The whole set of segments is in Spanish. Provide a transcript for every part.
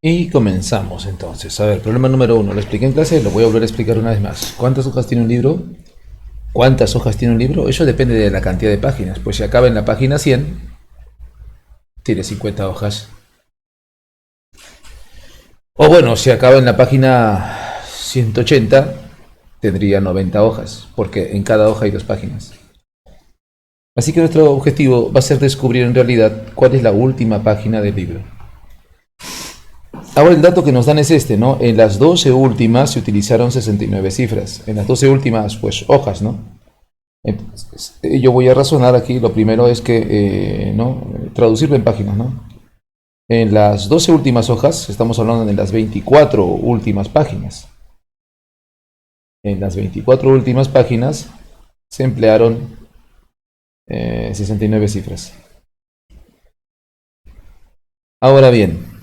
Y comenzamos entonces. A ver, problema número uno. Lo expliqué en clase, lo voy a volver a explicar una vez más. ¿Cuántas hojas tiene un libro? ¿Cuántas hojas tiene un libro? Eso depende de la cantidad de páginas. Pues si acaba en la página 100, tiene 50 hojas. O bueno, si acaba en la página 180, tendría 90 hojas, porque en cada hoja hay dos páginas. Así que nuestro objetivo va a ser descubrir en realidad cuál es la última página del libro. Ahora el dato que nos dan es este, ¿no? En las 12 últimas se utilizaron 69 cifras. En las 12 últimas, pues, hojas, ¿no? Entonces, yo voy a razonar aquí. Lo primero es que, ¿no? Traducirlo en páginas, ¿no? En las 12 últimas hojas, estamos hablando de las 24 últimas páginas. En las 24 últimas páginas se emplearon 69 cifras. Ahora bien,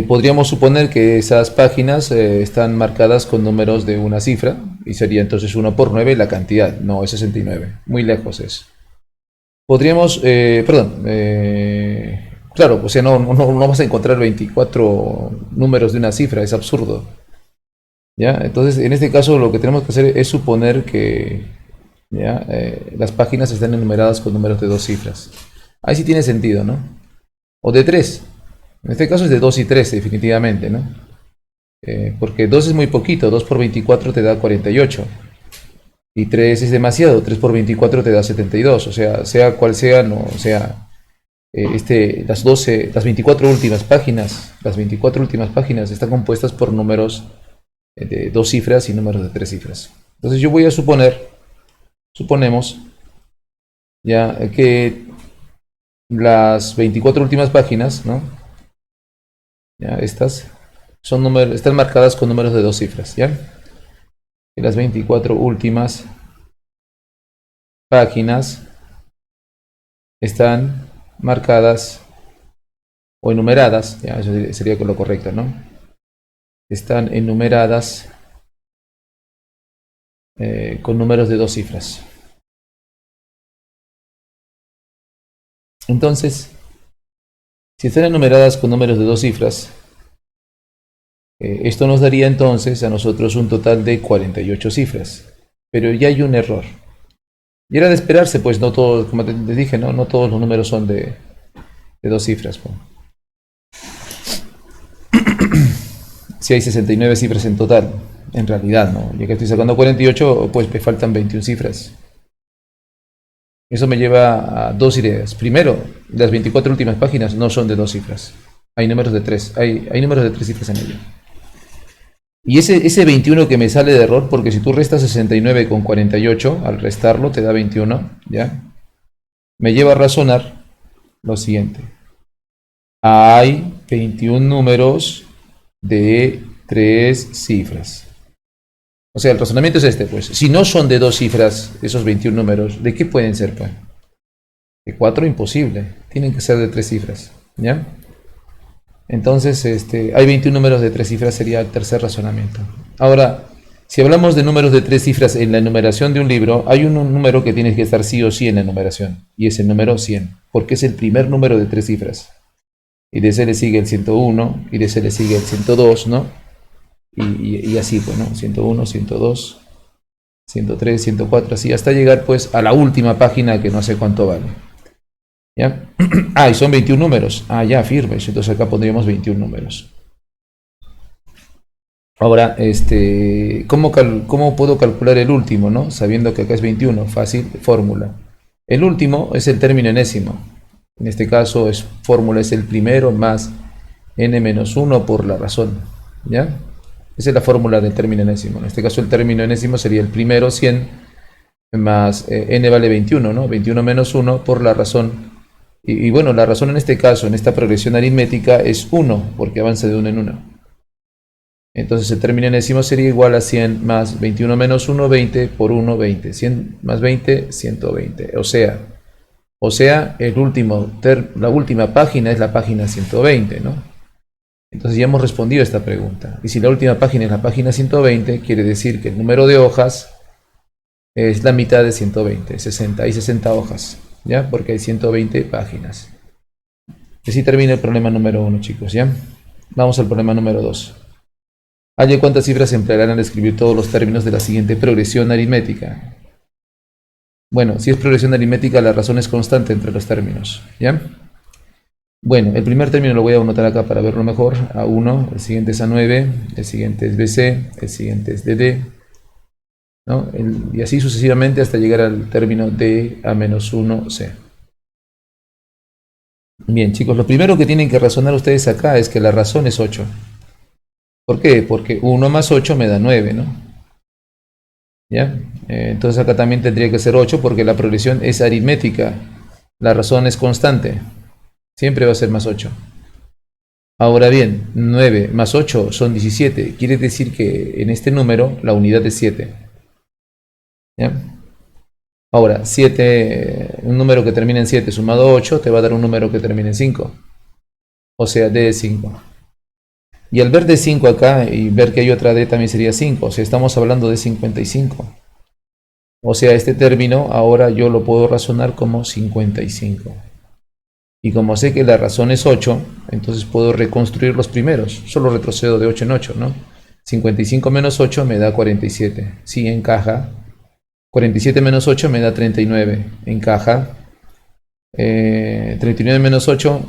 podríamos suponer que esas páginas están marcadas con números de una cifra y sería entonces 1 por 9 la cantidad, no es 69, muy lejos es. Podríamos, claro, o sea, no vas a encontrar 24 números de una cifra, es absurdo. ¿Ya? Entonces, en este caso lo que tenemos que hacer es suponer que ¿ya? Las páginas están enumeradas con números de dos cifras. Ahí sí tiene sentido, ¿no? O de tres. En este caso es de 2 y 3 definitivamente, ¿no? Porque 2 es muy poquito, 2 por 24 te da 48. Y 3 es demasiado, 3 por 24 te da 72. O sea cual sea, no, o sea, las 24 últimas páginas están compuestas por números de dos cifras y números de tres cifras. Entonces yo voy a suponemos, ya que las 24 últimas páginas, ¿no? Ya, estas están marcadas con números de dos cifras, ¿ya? Y las 24 últimas páginas están marcadas o enumeradas, ya, eso sería lo correcto, ¿no? Están enumeradas con números de dos cifras. Entonces, si están enumeradas con números de dos cifras, esto nos daría entonces a nosotros un total de 48 cifras. Pero ya hay un error. Y era de esperarse, pues no todos, como te dije, no todos los números son de dos cifras. Pues. Si hay 69 cifras en total, en realidad, ¿no? Ya que estoy sacando 48, pues me faltan 21 cifras. Eso me lleva a dos ideas. Primero, las 24 últimas páginas no son de dos cifras. Hay números de tres, hay números de tres cifras en ello. Y ese 21 que me sale de error, porque si tú restas 69 con 48, al restarlo te da 21, ¿ya? Me lleva a razonar lo siguiente. Hay 21 números de tres cifras. O sea, el razonamiento es este, pues. Si no son de dos cifras, esos 21 números, ¿de qué pueden ser, pues? De 4, imposible. Tienen que ser de tres cifras, ¿ya? Entonces, hay 21 números de tres cifras, sería el tercer razonamiento. Ahora, si hablamos de números de tres cifras en la enumeración de un libro, hay un número que tiene que estar sí o sí en la enumeración, y es el número 100, porque es el primer número de tres cifras. Y de ese le sigue el 101, y de ese le sigue el 102, ¿no? Y así, pues, ¿no? 101, 102, 103, 104, así, hasta llegar, pues, a la última página que no sé cuánto vale. ¿Ya? Y son 21 números. Ya, firmes. Entonces acá pondríamos 21 números. Ahora, ¿cómo puedo calcular el último, no? Sabiendo que acá es 21. Fácil, fórmula. El último es el término enésimo. En este caso, fórmula es el primero más n menos 1 por la razón. ¿Ya? Esa es la fórmula del término enésimo. En este caso, el término enésimo sería el primero 100 más n vale 21, ¿no? 21 menos 1 por la razón. Y bueno, la razón en este caso, en esta progresión aritmética, es 1, porque avanza de 1 en 1. Entonces el término enésimo sería igual a 100 más 21 menos 1, 20 por 1, 20. 100 más 20, 120. O sea, la última página es la página 120, ¿no? Entonces ya hemos respondido a esta pregunta. Y si la última página es la página 120, quiere decir que el número de hojas es la mitad de 120, 60. Hay 60 hojas. ¿Ya? Porque hay 120 páginas. Así termina el problema número 1, chicos, ¿ya? Vamos al problema número 2. Halle cuántas cifras se emplearán al escribir todos los términos de la siguiente progresión aritmética. Bueno, si es progresión aritmética, la razón es constante entre los términos, ¿ya? Bueno, el primer término lo voy a anotar acá para verlo mejor. A1, el siguiente es A9, el siguiente es BC, el siguiente es DD, ¿no? Y así sucesivamente hasta llegar al término de A-1C. Bien, chicos, lo primero que tienen que razonar ustedes acá es que la razón es 8. ¿Por qué? Porque 1 más 8 me da 9, ¿no? ¿Ya? Entonces acá también tendría que ser 8 porque la progresión es aritmética. La razón es constante. Siempre va a ser más 8. Ahora bien, 9 más 8 son 17. Quiere decir que en este número la unidad es 7. ¿Ya? Ahora, 7, un número que termina en 7 sumado 8 te va a dar un número que termina en 5. O sea, D es 5. Y al ver de 5 acá y ver que hay otra D también sería 5. O sea, estamos hablando de 55. O sea, este término ahora yo lo puedo razonar como 55. Y como sé que la razón es 8, entonces puedo reconstruir los primeros. Solo retrocedo de 8 en 8, ¿no? 55 menos 8 me da 47. Sí, encaja. 47 menos 8 me da 39. Encaja. 39 menos 8,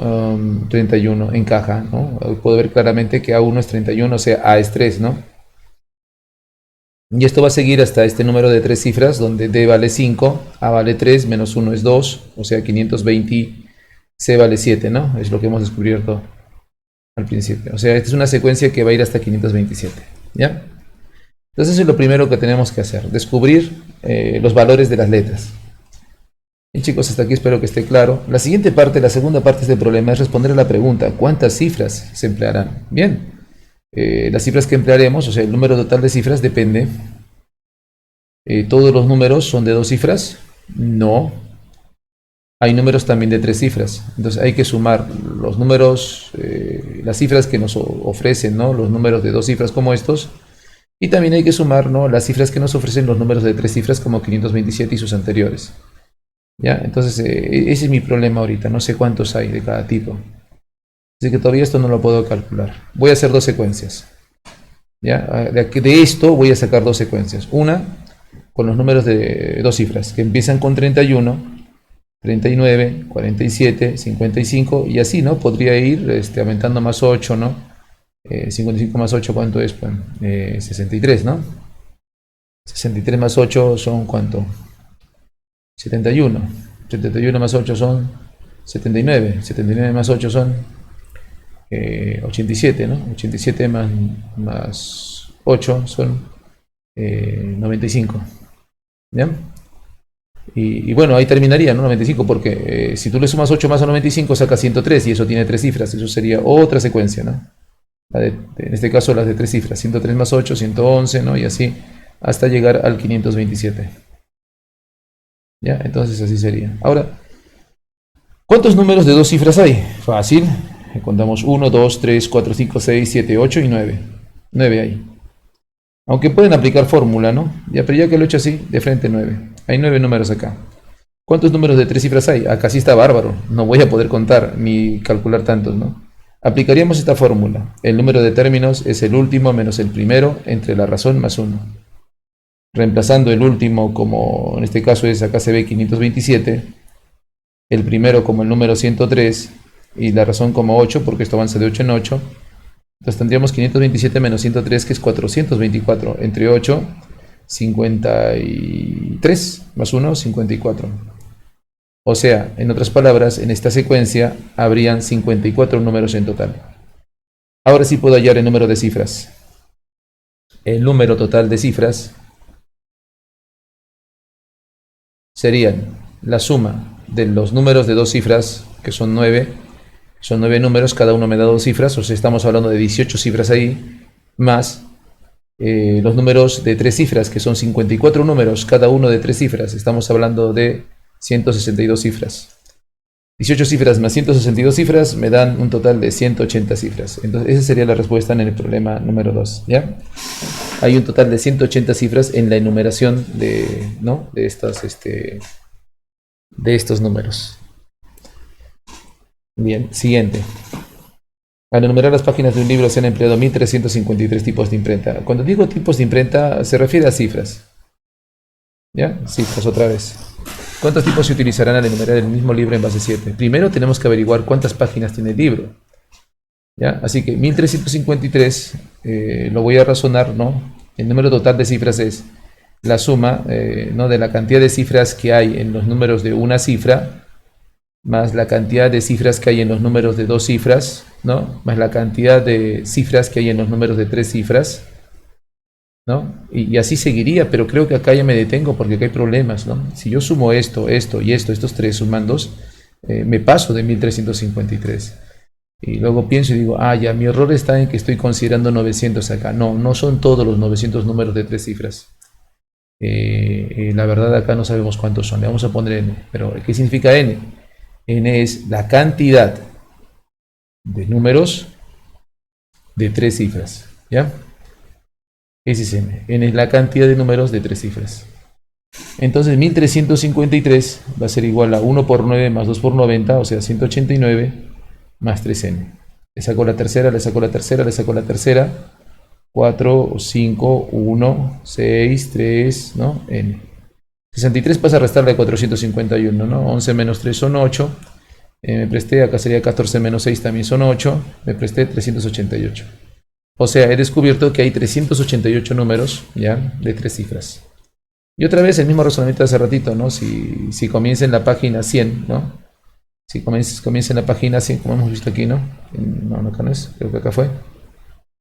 31, encaja, ¿no? Puedo ver claramente que A1 es 31, o sea, A es 3, ¿no? Y esto va a seguir hasta este número de 3 cifras, donde D vale 5, A vale 3, menos 1 es 2, o sea, 520, C vale 7, ¿no? Es lo que hemos descubierto al principio. O sea, esta es una secuencia que va a ir hasta 527, ¿ya? Entonces eso es lo primero que tenemos que hacer, descubrir los valores de las letras. Bien, chicos, hasta aquí espero que esté claro. La siguiente parte, la segunda parte de este problema es responder a la pregunta: ¿cuántas cifras se emplearán? Bien, las cifras que emplearemos, o sea, el número total de cifras depende. ¿Todos los números son de 2 cifras? No. Hay números también de 3 cifras. Entonces hay que sumar los números, las cifras que nos ofrecen, ¿no? Los números de 2 cifras como estos. Y también hay que sumar, ¿no? Las cifras que nos ofrecen los números de 3 cifras como 527 y sus anteriores. ¿Ya? Entonces, ese es mi problema ahorita. No sé cuántos hay de cada tipo. Así que todavía esto no lo puedo calcular. Voy a hacer 2 secuencias. ¿Ya? De esto voy a sacar 2 secuencias. Una con los números de 2 cifras que empiezan con 31, 39, 47, 55 y así, ¿no? Podría ir aumentando más 8, ¿no? 55 más 8, ¿cuánto es? Bueno, 63, ¿no? 63 más 8 son ¿cuánto? 71. 71 más 8 son 79. 79 más 8 son 87, ¿no? 87 más 8 son 95. ¿Ya? Y bueno, ahí terminaría, ¿no? 95, porque si tú le sumas 8 más a 95 saca 103 y eso tiene 3 cifras. Eso sería otra secuencia, ¿no? En este caso las de 3 cifras. 103 más 8, 111, ¿no? Y así hasta llegar al 527. ¿Ya? Entonces así sería. Ahora, ¿cuántos números de 2 cifras hay? Fácil. Contamos 1, 2, 3, 4, 5, 6, 7, 8 y 9. 9 hay. Aunque pueden aplicar fórmula, ¿no? Ya, pero ya que lo he hecho así, de frente 9. Hay 9 números acá. ¿Cuántos números de 3 cifras hay? Acá sí está bárbaro. No voy a poder contar ni calcular tantos, ¿no? Aplicaríamos esta fórmula. El número de términos es el último menos el primero entre la razón más 1. Reemplazando el último como en este caso es, acá se ve 527, el primero como el número 103 y la razón como 8 porque esto avanza de 8 en 8. Entonces tendríamos 527 menos 103 que es 424 entre 8, 53 más 1, 54. O sea, en otras palabras, en esta secuencia habrían 54 números en total. Ahora sí puedo hallar el número de cifras. El número total de cifras serían la suma de los números de 2 cifras, que son 9. Son 9 números, cada uno me da 2 cifras, o sea, estamos hablando de 18 cifras ahí, más los números de 3 cifras, que son 54 números, cada uno de 3 cifras, estamos hablando de 162 cifras. 18 cifras más 162 cifras me dan un total de 180 cifras. Entonces, esa sería la respuesta en el problema número 2, ¿ya? Hay un total de 180 cifras en la enumeración de, ¿no? de estos números. Bien, siguiente. Al enumerar las páginas de un libro se han empleado 1353 tipos de imprenta. Cuando digo tipos de imprenta, se refiere a cifras. ¿Ya? Cifras otra vez. ¿Cuántos tipos se utilizarán al enumerar el mismo libro en base 7? Primero tenemos que averiguar cuántas páginas tiene el libro. ¿Ya? Así que 1353 lo voy a razonar, ¿no? El número total de cifras es la suma, ¿no?, de la cantidad de cifras que hay en los números de una cifra, más la cantidad de cifras que hay en los números de dos cifras, ¿no?, más la cantidad de cifras que hay en los números de tres cifras, ¿no? Y así seguiría, pero creo que acá ya me detengo porque acá hay problemas, ¿no? Si yo sumo esto, esto y esto, estos tres sumandos, me paso de 1353. Y luego pienso y digo, ya, mi error está en que estoy considerando 900 acá. No, no son todos los 900 números de tres cifras. La verdad acá no sabemos cuántos son. Le vamos a poner n. Pero ¿qué significa n? N es la cantidad de números de tres cifras. ¿Ya? Ese es n. N es la cantidad de números de tres cifras. Entonces 1353 va a ser igual a 1 por 9 más 2 por 90, o sea 189 más 3n. Le saco la tercera, le saco la tercera, le saco la tercera. 4, 5, 1, 6, 3, ¿no? N. 63 pasa a restarle 451, ¿no? 11 menos 3 son 8. Me presté, acá sería 14 menos 6 también son 8. Me presté 388. O sea, he descubierto que hay 388 números, ¿ya?, de tres cifras. Y otra vez el mismo razonamiento de hace ratito, ¿no? Si comienza en la página 100, ¿no? Si comienza en la página 100, como hemos visto aquí, ¿no? No, acá no es, creo que acá fue.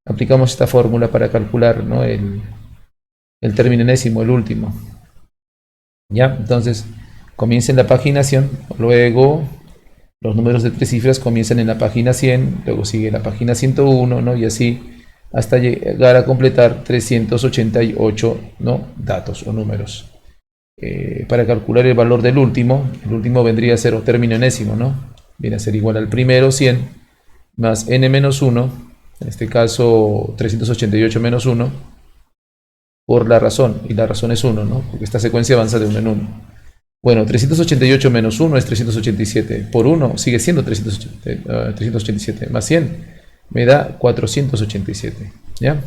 Aplicamos esta fórmula para calcular, ¿no?, el término enésimo, el último. ¿Ya? Entonces, comienza en la página 100, luego los números de tres cifras comienzan en la página 100, luego sigue la página 101, ¿no? Y así hasta llegar a completar 388, ¿no?, datos o números. Para calcular el valor del último, el último vendría a ser o término enésimo, ¿no? Viene a ser igual al primero 100 más n menos 1, en este caso 388 menos 1, por la razón, y la razón es 1, ¿no?, porque esta secuencia avanza de 1 en 1. Bueno, 388 menos 1 es 387, por 1 sigue siendo 387, más 100 me da 487, ¿ya?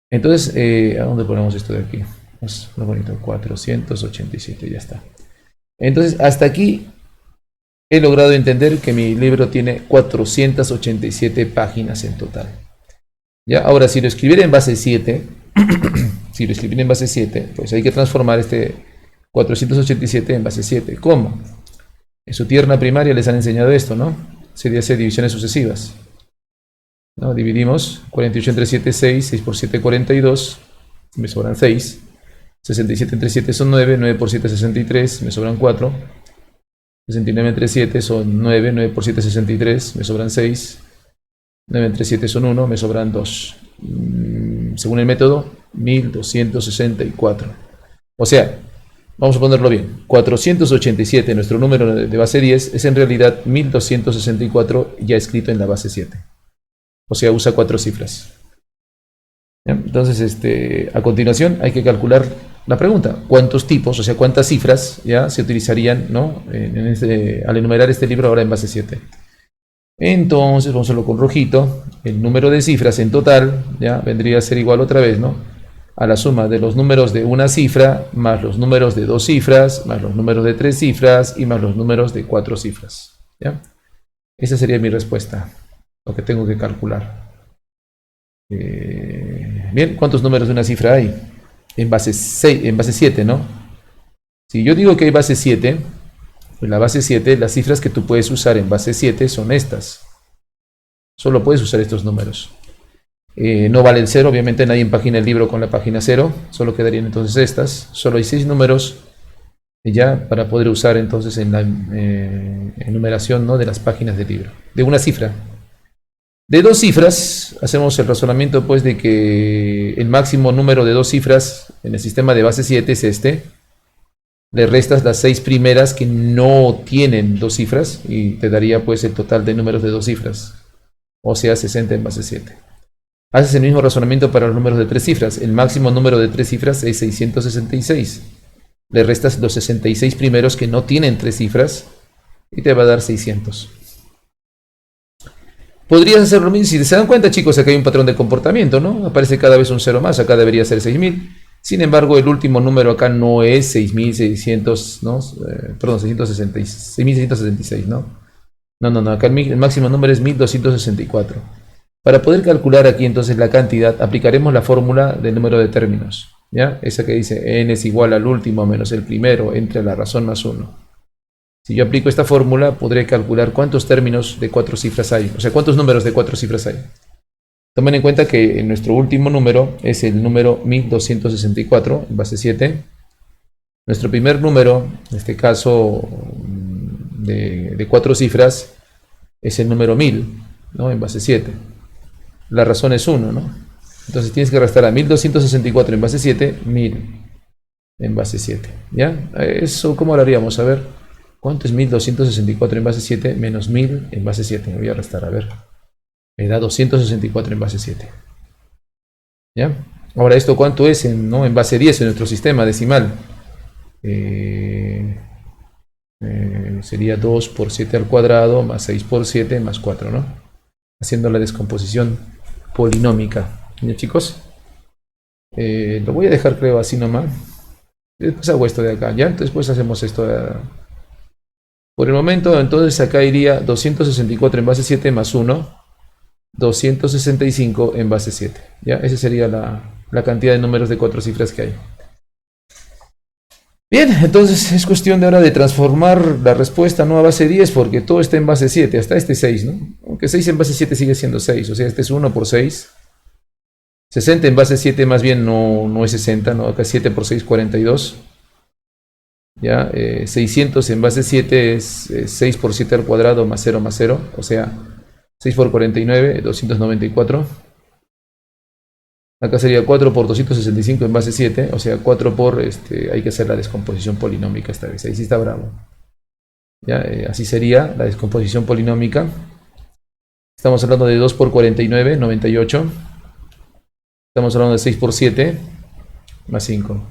Entonces, ¿a dónde ponemos esto de aquí? Es muy bonito, 487, ya está. Entonces, hasta aquí he logrado entender que mi libro tiene 487 páginas en total. ¿Ya? Ahora, si lo escribiera en base 7, si lo escribiera en base 7, pues hay que transformar este 487 en base 7. ¿Cómo? En su tierna primaria les han enseñado esto, ¿no? Sería hacer divisiones sucesivas, ¿no? Dividimos 48 entre 7, 6, 6 por 7, 42, me sobran 6. 67 entre 7 son 9, 9 por 7, 63, me sobran 4. 69 entre 7 son 9, 9 por 7, 63, me sobran 6. 9 entre 7 son 1, me sobran 2. Según el método, 1264. O sea, vamos a ponerlo bien, 487, nuestro número de base 10, es en realidad 1264 ya escrito en la base 7. O sea, usa 4 cifras. ¿Ya? Entonces, a continuación hay que calcular la pregunta, ¿cuántos tipos, o sea, cuántas cifras ya se utilizarían, ¿no?, al enumerar este libro ahora en base 7? Entonces, vamos a hacerlo con rojito. El número de cifras en total ya vendría a ser igual otra vez, ¿no?, a la suma de los números de una cifra, más los números de dos cifras, más los números de tres cifras y más los números de cuatro cifras. ¿Ya? Esa sería mi respuesta, lo que tengo que calcular. Bien, ¿cuántos números de una cifra hay? En base 7, ¿no? Si yo digo que hay base 7, en la base 7, las cifras que tú puedes usar en base 7 son estas. Solo puedes usar estos números. No vale el 0, obviamente nadie empagina el libro con la página 0, solo quedarían entonces estas. Solo hay 6 números ya para poder usar entonces en la enumeración, ¿no?, de las páginas del libro. De una cifra. De dos cifras, hacemos el razonamiento pues de que el máximo número de dos cifras en el sistema de base 7 es este. Le restas las 6 primeras que no tienen dos cifras y te daría pues el total de números de dos cifras. O sea, 60 en base 7. Haces el mismo razonamiento para los números de tres cifras. El máximo número de tres cifras es 666. Le restas los 66 primeros que no tienen tres cifras y te va a dar 600. Podrías hacer lo mismo, si se dan cuenta, chicos, acá hay un patrón de comportamiento, ¿no? Aparece cada vez un cero más, acá debería ser 6000. Sin embargo, el último número acá no es 6600, ¿no? Perdón, 6676, ¿no? No, acá el máximo número es 1264. Para poder calcular aquí entonces la cantidad, aplicaremos la fórmula del número de términos, ¿ya? Esa que dice n es igual al último menos el primero entre la razón más 1. Si yo aplico esta fórmula, podré calcular cuántos términos de 4 cifras hay, o sea, cuántos números de 4 cifras hay. Tomen en cuenta que nuestro último número es el número 1264, en base 7. Nuestro primer número, en este caso de 4 cifras, es el número 1000, ¿no? En base 7. La razón es 1, ¿no? Entonces tienes que restar a 1264 en base 7, 1000 en base 7, ¿ya? Eso, ¿cómo lo haríamos? A ver, ¿cuánto es 1264 en base 7 menos 1000 en base 7? Me voy a restar, a ver. Me da 264 en base 7. ¿Ya? Ahora, ¿esto cuánto es en base 10 en nuestro sistema decimal? Sería 2 por 7 al cuadrado más 6 por 7 más 4, ¿no? Haciendo la descomposición polinómica. ¿Ya, chicos? Lo voy a dejar, creo, así nomás. Después hago esto de acá, ¿ya? Después hacemos esto de... Por el momento, entonces acá iría 264 en base 7 más 1. 265 en base 7. ¿Ya? Esa sería la cantidad de números de 4 cifras que hay. Bien, entonces es cuestión de ahora de transformar la respuesta no a base 10 porque todo está en base 7, hasta este 6, ¿no? Aunque 6 en base 7 sigue siendo 6, o sea, este es 1 por 6. 60 en base 7 más bien no es 60, ¿no? Acá 7 por 6, 42. ¿Ya? 600 en base 7 es 6 por 7 al cuadrado más 0 más 0, o sea, 6 por 49, 294. Acá sería 4 por 265 en base 7, o sea, 4 por, hay que hacer la descomposición polinómica esta vez, ahí sí está bravo. ¿Ya? Así sería la descomposición polinómica. Estamos hablando de 2 por 49, 98. Estamos hablando de 6 por 7, más 5.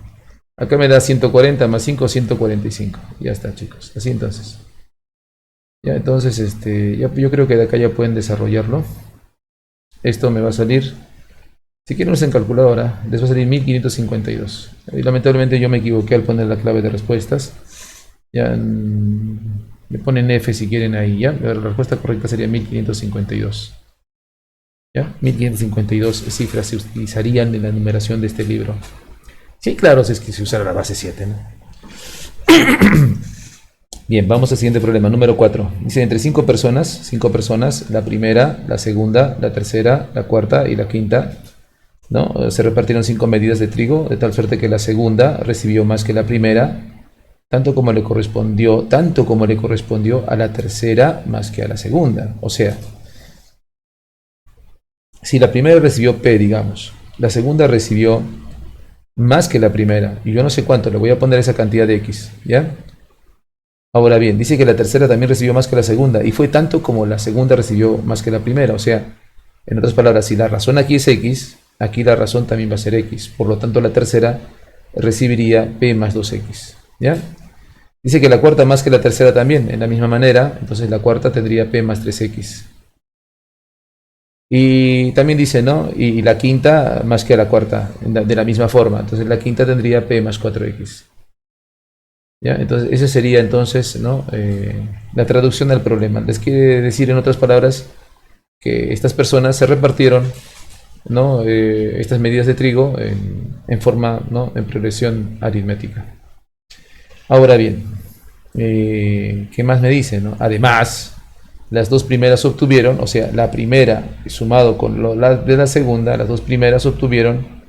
Acá me da 140 más 5, 145. Ya está, chicos. Así entonces. Ya, entonces, yo creo que de acá ya pueden desarrollarlo. Esto me va a salir, si quieren usen calculadora, les va a salir 1552. Y lamentablemente yo me equivoqué al poner la clave de respuestas. Ya, le ponen F si quieren ahí, ya. La respuesta correcta sería 1552. ¿Ya? 1552 cifras se utilizarían en la numeración de este libro. Sí, claro, es que se usara la base 7, ¿no? Bien, vamos al siguiente problema, número 4. Dice, entre 5 personas, la primera, la segunda, la tercera, la cuarta y la quinta, ¿no? Se repartieron 5 medidas de trigo, de tal suerte que la segunda recibió más que la primera, tanto como le correspondió a la tercera más que a la segunda. O sea, si la primera recibió P, digamos, la segunda recibió más que la primera, y yo no sé cuánto, le voy a poner esa cantidad de X, ¿ya? Ahora bien, dice que la tercera también recibió más que la segunda, y fue tanto como la segunda recibió más que la primera. O sea, en otras palabras, si la razón aquí es X, aquí la razón también va a ser X. Por lo tanto, la tercera recibiría P más 2X, ¿ya? Dice que la cuarta más que la tercera también, en la misma manera, entonces la cuarta tendría P más 3X. Y también dice, ¿no? Y la quinta más que la cuarta, de la misma forma. Entonces la quinta tendría P más 4X. ¿Ya? Entonces, esa sería entonces, ¿no? La traducción del problema. Les quiere decir, en otras palabras, que estas personas se repartieron, ¿no? Estas medidas de trigo en forma, ¿no? En progresión aritmética. Ahora bien, ¿qué más me dice, ¿no? Además, las dos primeras obtuvieron, o sea, la primera sumado con la de la segunda, las dos primeras obtuvieron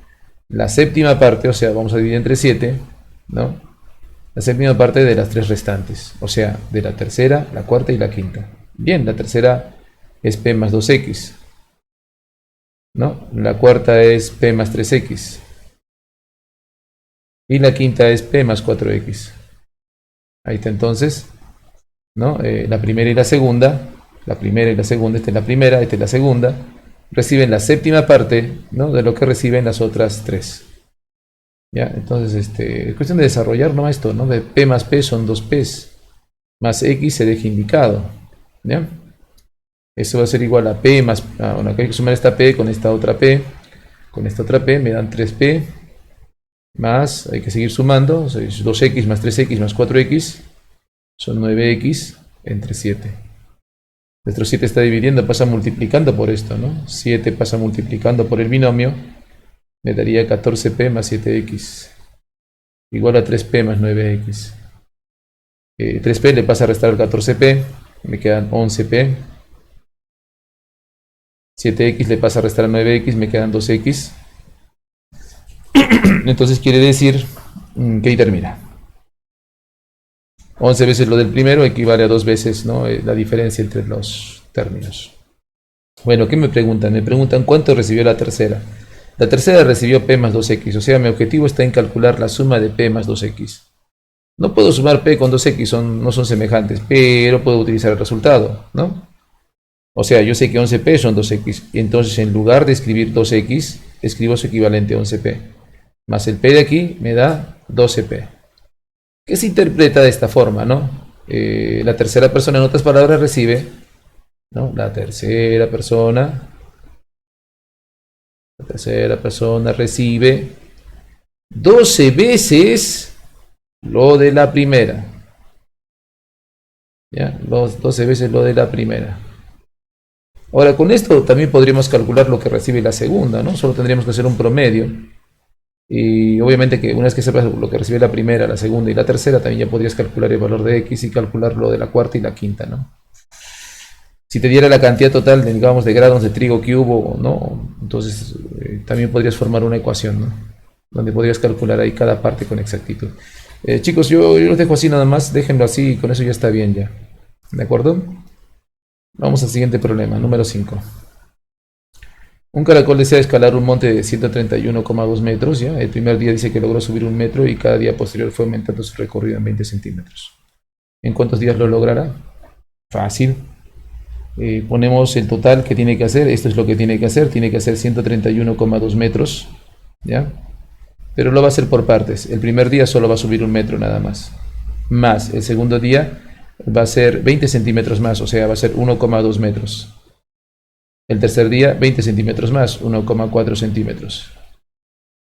la séptima parte, o sea, vamos a dividir entre 7, ¿no? La séptima parte de las 3 restantes, o sea, de la tercera, la cuarta y la quinta. Bien, la tercera es P más 2X, ¿no? La cuarta es P más 3X. Y la quinta es P más 4X. Ahí está entonces, ¿no? La primera y la segunda, esta es la primera, esta es la segunda, reciben la séptima parte, ¿no? De lo que reciben las otras 3. ¿Ya? Entonces, es cuestión de desarrollar, ¿no? Esto, ¿no? De P más P son 2 P's. más x se deja indicado, ¿ya? Eso va a ser igual a p más, bueno, acá hay que sumar esta p con esta otra p, me dan 3p, más, hay que seguir sumando, o sea, 2x más 3x más 4x, son 9x entre 7. Nuestro 7 está dividiendo, pasa multiplicando por esto, ¿no? 7 pasa multiplicando por el binomio, me daría 14p más 7x, igual a 3p más 9x. 3p le pasa a restar al 14p, me quedan 11p. 7x le pasa a restar a 9x, me quedan 2x. Entonces quiere decir que ahí termina. 11 veces lo del primero equivale a 2 veces, ¿no? La diferencia entre los términos. Bueno, ¿qué me preguntan? Me preguntan cuánto recibió la tercera. La tercera recibió p más 2x, o sea, mi objetivo está en calcular la suma de p más 2x. No puedo sumar p con 2x, no son semejantes, pero puedo utilizar el resultado, ¿no? O sea, yo sé que 11p son 2x, y entonces en lugar de escribir 2x, escribo su equivalente a 11p. Más el p de aquí me da 12p. ¿Qué se interpreta de esta forma, no? La tercera persona, en otras palabras, recibe, ¿no? La tercera persona recibe 12 veces lo de la primera. ¿Ya? 12 veces lo de la primera. Ahora, con esto también podríamos calcular lo que recibe la segunda, ¿no? Solo tendríamos que hacer un promedio. Y obviamente que una vez que sepas lo que recibe la primera, la segunda y la tercera, también ya podrías calcular el valor de x y calcular lo de la cuarta y la quinta, ¿no? Si te diera la cantidad total, digamos, de granos de trigo que hubo, ¿no? Entonces también podrías formar una ecuación, ¿no? Donde podrías calcular ahí cada parte con exactitud. Chicos, yo los dejo así nada más, déjenlo así y con eso ya está bien ya. ¿De acuerdo? Vamos al siguiente problema, número 5. Un caracol desea escalar un monte de 131,2 metros, ¿ya? El primer día dice que logró subir 1 metro y cada día posterior fue aumentando su recorrido en 20 centímetros. ¿En cuántos días lo logrará? Fácil. Ponemos el total que tiene que hacer, esto es lo que tiene que hacer 131,2 metros, ¿ya? Pero lo va a hacer por partes. El primer día solo va a subir 1 metro nada más. Más el segundo día va a ser 20 centímetros más, o sea, va a ser 1,2 metros. El tercer día, 20 centímetros más, 1,4 centímetros.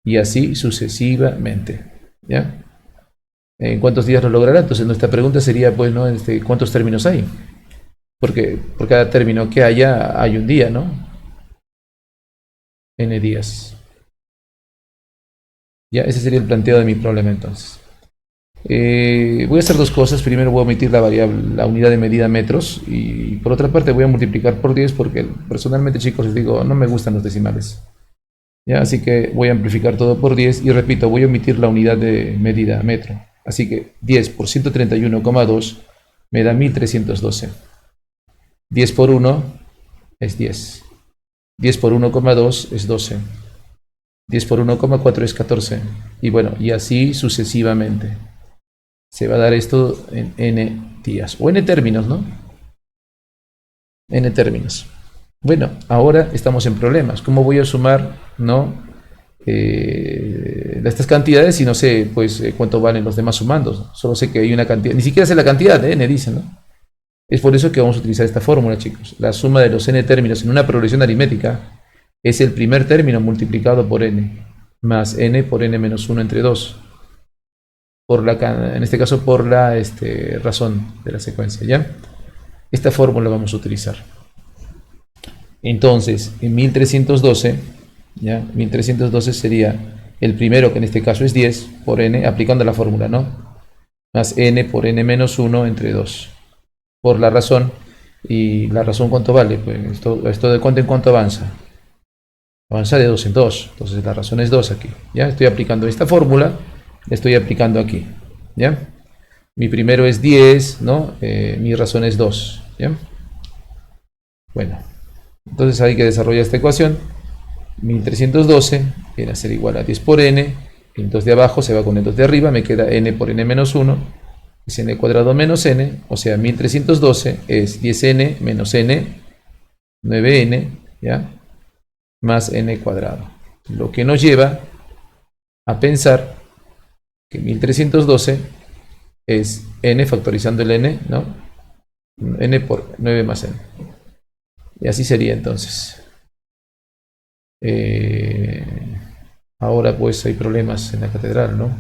Y así sucesivamente, ¿ya? ¿En cuántos días lo logrará? Entonces nuestra pregunta sería, pues, ¿no? ¿Cuántos términos hay? Porque por cada término que haya, hay un día, ¿no? N días. Ya, ese sería el planteo de mi problema entonces. Voy a hacer dos cosas. Primero voy a omitir la variable, la unidad de medida metros, y por otra parte voy a multiplicar por 10 porque personalmente, chicos, les digo, no me gustan los decimales. ¿Ya? Así que voy a amplificar todo por 10 y repito, voy a omitir la unidad de medida metro. Así que 10 por 131,2 me da 1312. 10 por 1 es 10. 10 por 1,2 es 12. 10 por 1,4 es 14. Y bueno, y así sucesivamente. Se va a dar esto en n días. O n términos, ¿no? N términos. Bueno, ahora estamos en problemas. ¿Cómo voy a sumar, no? Estas cantidades y no sé, pues, cuánto valen los demás sumandos. Solo sé que hay una cantidad. Ni siquiera sé la cantidad de n, dicen, ¿no? Es por eso que vamos a utilizar esta fórmula, chicos. La suma de los n términos en una progresión aritmética es el primer término multiplicado por n, más n por n menos 1 entre 2. En este caso, por la razón de la secuencia, ¿ya? Esta fórmula vamos a utilizar. Entonces, en 1312, ¿ya? 1312 sería el primero, que en este caso es 10, por n, aplicando la fórmula, ¿no? Más n por n menos 1 entre 2. Por la razón. ¿Y la razón cuánto vale? Pues esto de cuánto en cuánto avanza. Avanza de 2 en 2. Entonces la razón es 2 aquí. ¿Ya? Estoy aplicando esta fórmula. La estoy aplicando aquí. ¿Ya? Mi primero es 10, ¿no? Mi razón es 2. ¿Ya? Bueno. Entonces hay que desarrollar esta ecuación. 1312 viene a ser igual a 10 por n. El 2 de abajo se va con el 2 de arriba. Me queda n por n menos 1. Es n cuadrado menos n. O sea, 1312 es 10n menos n. 9n. ¿Ya? Más n cuadrado. Lo que nos lleva a pensar que 1312 es n factorizando el n, ¿no? N por 9 más n. Y así sería entonces. Ahora pues hay problemas en la catedral, ¿no?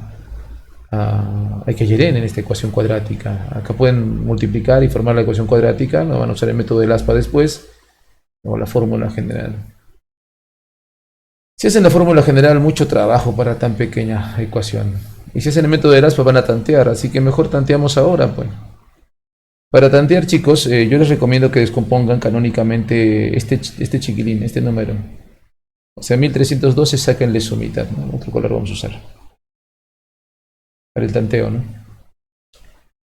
Hay que hallar n en esta ecuación cuadrática. Acá pueden multiplicar y formar la ecuación cuadrática, no van a usar el método del aspa después, o la fórmula general. Si hacen la fórmula general, mucho trabajo para tan pequeña ecuación. Y si hacen el método del aspa, van a tantear, así que mejor tanteamos ahora, pues. Para tantear, chicos, yo les recomiendo que descompongan canónicamente este chiquilín, este número. O sea, 1312, sáquenle su mitad, ¿no? Otro color vamos a usar para el tanteo, ¿no?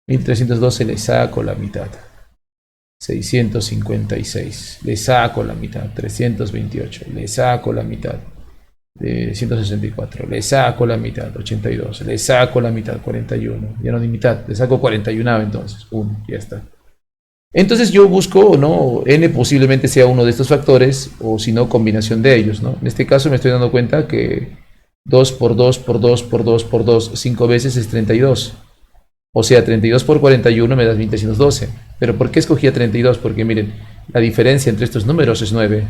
1312 le saco la mitad. 656, le saco la mitad. 328, le saco la mitad. 164, le saco la mitad. 82, le saco la mitad. 41, ya no di mitad, le saco 41 entonces. 1, ya está. Entonces yo busco, ¿no? N posiblemente sea uno de estos factores, o si no, combinación de ellos, ¿no? En este caso me estoy dando cuenta que 2 por 2 por 2 por 2 por 2, 5 veces es 32. O sea, 32 por 41 me da 1312. ¿Pero por qué escogía 32? Porque miren, la diferencia entre estos números es 9.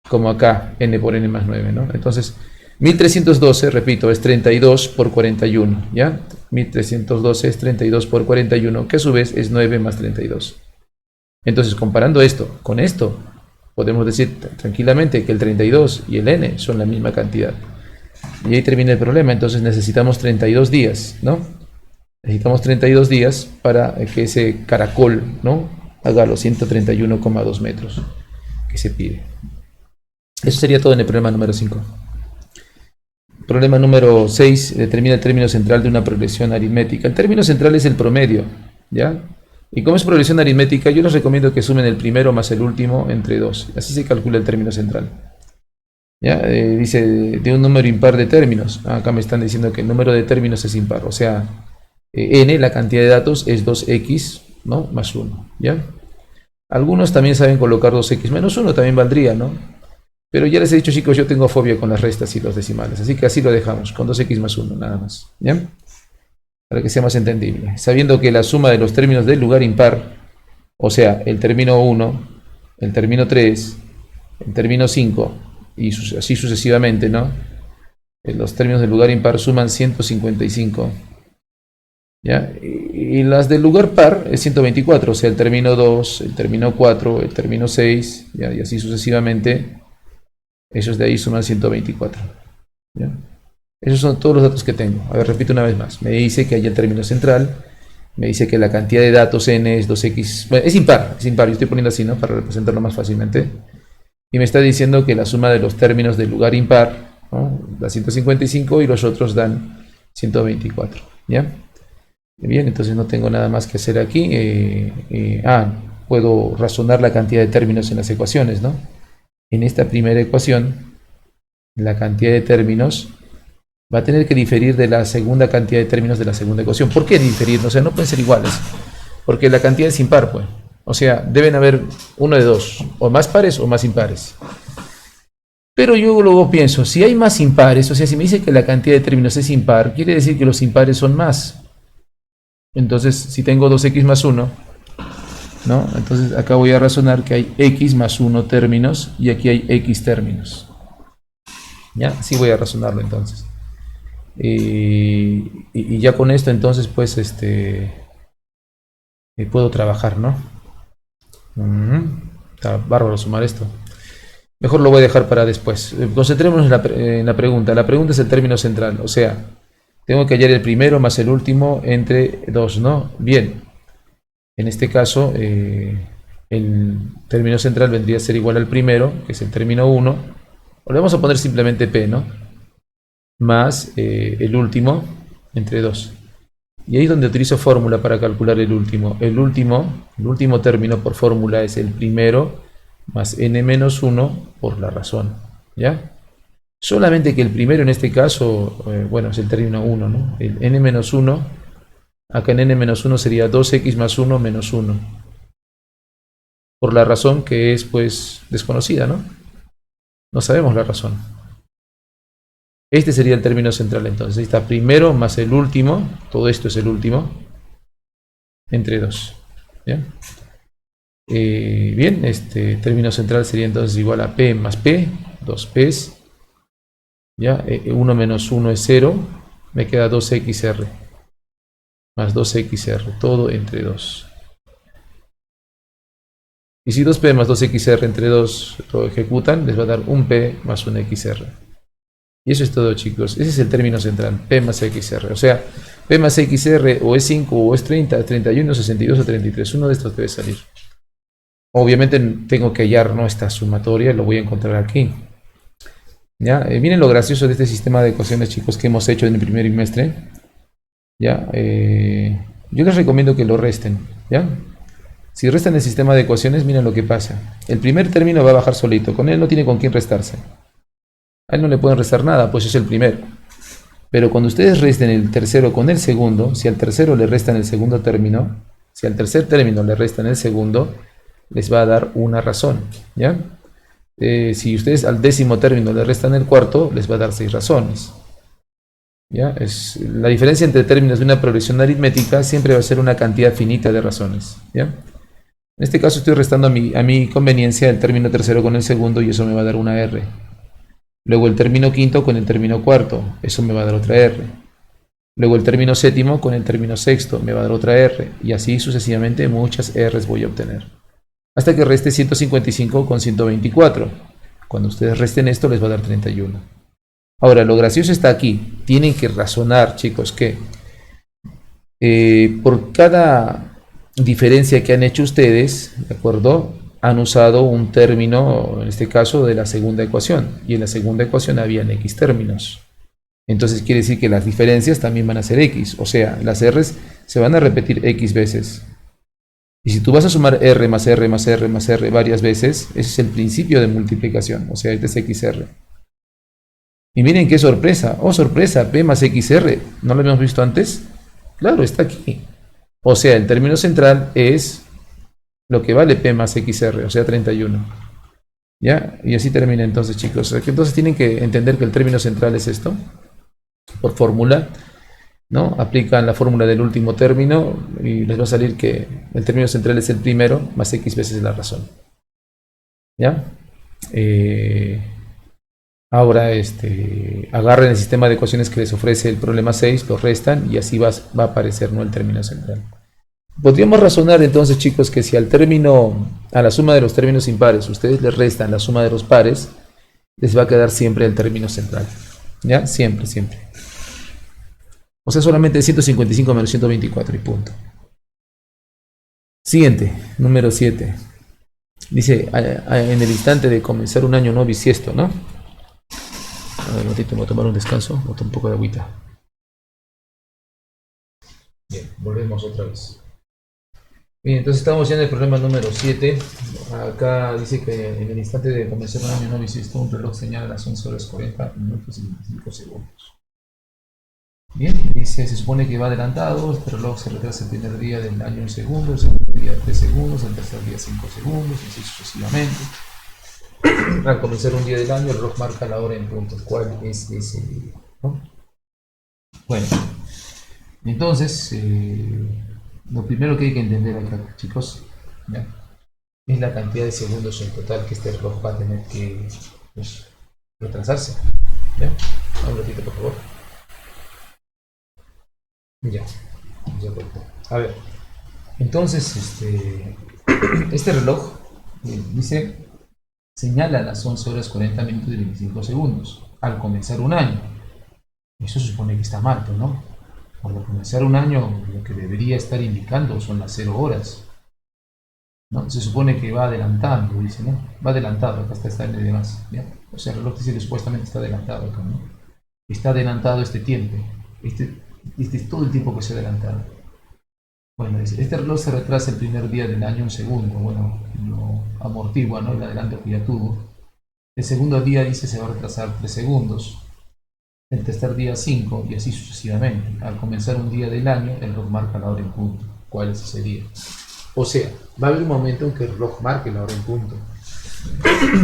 Como acá, n por n más 9, ¿no? Entonces, 1312, repito, es 32 por 41, ¿ya? 1312 es 32 por 41, que a su vez es 9 más 32. Entonces, comparando esto con esto, podemos decir tranquilamente que el 32 y el n son la misma cantidad. Y ahí termina el problema. Entonces necesitamos 32 días, ¿no? Necesitamos 32 días para que ese caracol, ¿no?, haga los 131,2 metros que se pide. Eso sería todo en el problema número 5. Problema número 6. Determina el término central de una progresión aritmética. El término central es el promedio, ¿ya? Y como es progresión aritmética, yo les recomiendo que sumen el primero más el último entre 2. Así se calcula el término central. ¿Ya? Dice de un número impar de términos. Acá me están diciendo que el número de términos es impar. O sea, n, la cantidad de datos, es 2x, ¿no?, más 1. ¿Ya? Algunos también saben colocar 2x menos 1, también valdría, ¿no? Pero ya les he dicho, chicos, yo tengo fobia con las restas y los decimales, así que así lo dejamos, con 2x más 1, nada más, ¿ya? Para que sea más entendible. Sabiendo que la suma de los términos del lugar impar, o sea, el término 1, el término 3, el término 5, y así sucesivamente, ¿no? Los términos del lugar impar suman 155, ¿ya? Y las del lugar par es 124, o sea, el término 2, el término 4, el término 6, ¿ya? Y así sucesivamente. Esos de ahí suman 124. ¿Ya? Esos son todos los datos que tengo. A ver, repito una vez más. Me dice que hay el término central. Me dice que la cantidad de datos n es 2x. Bueno, es impar. Yo estoy poniendo así, ¿no?, para representarlo más fácilmente. Y me está diciendo que la suma de los términos del lugar impar, ¿no?, da 155 y los otros dan 124. ¿Ya? Bien, entonces no tengo nada más que hacer aquí. Puedo razonar la cantidad de términos en las ecuaciones, ¿no? En esta primera ecuación, la cantidad de términos va a tener que diferir de la segunda cantidad de términos de la segunda ecuación. ¿Por qué diferir? O sea, no pueden ser iguales, porque la cantidad es impar, pues. O sea, deben haber uno de dos, o más pares o más impares. Pero yo luego pienso, si hay más impares, o sea, si me dice que la cantidad de términos es impar, quiere decir que los impares son más. Entonces, si tengo 2x más 1, ¿no?, entonces acá voy a razonar que hay x más 1 términos y aquí hay x términos. ¿Ya? Sí voy a razonarlo entonces. Y ya con esto entonces pues puedo trabajar, ¿no? Está bárbaro sumar esto. Mejor lo voy a dejar para después. Concentrémonos en la pregunta. La pregunta es el término central. O sea, tengo que hallar el primero más el último entre 2, ¿no? Bien. En este caso, el término central vendría a ser igual al primero, que es el término 1. O le vamos a poner simplemente P, ¿no?, más el último entre 2. Y ahí es donde utilizo fórmula para calcular el último. El último término por fórmula es el primero más n menos 1 por la razón. ¿Ya? Solamente que el primero en este caso, bueno, es el término 1, ¿no? El n menos 1, acá en n menos 1 sería 2x más 1 menos 1. Por la razón que es, pues, desconocida, ¿no? No sabemos la razón. Este sería el término central entonces. Ahí está primero más el último. Todo esto es el último. Entre 2. ¿Ya? Bien, este término central sería entonces igual a P más P. 2 P's. ¿Ya? 1 menos 1 es 0. Me queda 2XR. Más 2XR. Todo entre 2. Y si 2P más 2XR entre 2 lo ejecutan, les va a dar 1P más 1XR. Y eso es todo, chicos. Ese es el término central, P más XR. O sea, P más XR o es 5 o es 30, 31, 62 o 33. Uno de estos debe salir. Obviamente tengo que hallar, ¿no?, esta sumatoria, lo voy a encontrar aquí. ¿Ya? Miren lo gracioso de este sistema de ecuaciones, chicos, que hemos hecho en el primer trimestre. ¿Ya? Yo les recomiendo que lo resten. ¿Ya? Si restan el sistema de ecuaciones, miren lo que pasa. El primer término va a bajar solito. Con él no tiene con quién restarse. A él no le pueden restar nada, pues es el primero. Pero cuando ustedes resten el tercero con el segundo, si al tercero le restan el segundo término, si al tercer término le restan el segundo, les va a dar una razón. ¿Ya? Si ustedes al décimo término le restan el cuarto, les va a dar 6 razones. ¿Ya? La diferencia entre términos de una progresión aritmética siempre va a ser una cantidad finita de razones. ¿Ya? En este caso estoy restando a mi conveniencia el término tercero con el segundo y eso me va a dar una R. Luego el término quinto con el término cuarto, eso me va a dar otra R. Luego el término séptimo con el término sexto, me va a dar otra R. Y así sucesivamente muchas R's voy a obtener. Hasta que reste 155 con 124. Cuando ustedes resten esto les va a dar 31. Ahora, lo gracioso está aquí. Tienen que razonar, chicos, que por cada diferencia que han hecho ustedes, ¿de acuerdo?, han usado un término, en este caso, de la segunda ecuación. Y en la segunda ecuación habían X términos. Entonces quiere decir que las diferencias también van a ser X. O sea, las R's se van a repetir X veces. Y si tú vas a sumar R más R más R más R varias veces, ese es el principio de multiplicación. O sea, este es XR. Y miren qué sorpresa. Oh, sorpresa, P más XR. ¿No lo habíamos visto antes? Claro, está aquí. O sea, el término central es lo que vale P más XR, o sea, 31. ¿Ya? Y así termina entonces, chicos. Entonces tienen que entender que el término central es esto. Por fórmula, ¿no? Aplican la fórmula del último término y les va a salir que el término central es el primero más X veces la razón. ¿Ya? Ahora agarren el sistema de ecuaciones que les ofrece el problema 6, lo restan y así va a aparecer, ¿no?, el término central. Podríamos razonar entonces, chicos, que si a la suma de los términos impares ustedes les restan la suma de los pares, les va a quedar siempre el término central. ¿Ya? Siempre, siempre. O sea, solamente 155 menos 124 y punto. Siguiente, número 7. Dice, en el instante de comenzar un año no bisiesto, ¿no? A ver, un ratito, voy a tomar un descanso, voy a tomar un poco de agüita. Bien, volvemos otra vez. Bien, entonces estamos ya en el problema número 7. Acá dice que en el instante de comenzar un año no bisiesto, un reloj señala las 11 horas 40 minutos y 25 segundos. Bien, dice, se supone que va adelantado, este reloj se retrasa el primer día del año 1 segundo, el segundo día 3 segundos, el tercer día 5 segundos, y así sucesivamente. Al comenzar un día del año, el reloj marca la hora en punto. ¿Cuál es ese día? ¿No? Bueno, entonces, lo primero que hay que entender acá, chicos, ¿ya?, es la cantidad de segundos en total que este reloj va a tener que, pues, retrasarse. ¿Ya? Un ratito, por favor. Ya vuelvo. A ver, entonces, este reloj dice, señala las 11 horas 40 minutos y 25 segundos al comenzar un año. Eso se supone que está mal, ¿no? Al comenzar un año, lo que debería estar indicando son las 0 horas. ¿No? Se supone que va adelantando, dice, ¿no? Va adelantado, acá está N de más, ¿ya? O sea, el reloj dice que supuestamente está adelantado acá, ¿no? Está adelantado este tiempo. Este es todo el tiempo que se ha adelantado. Bueno, este reloj se retrasa el primer día del año 1 segundo. Bueno, lo amortigua, ¿no?, el adelanto que ya tuvo. El segundo día, dice, se va a retrasar 3 segundos. El tercer día 5 y así sucesivamente. Al comenzar un día del año, el reloj marca la hora en punto. ¿Cuál es ese día? O sea, va a haber un momento en que el reloj marque la hora en punto.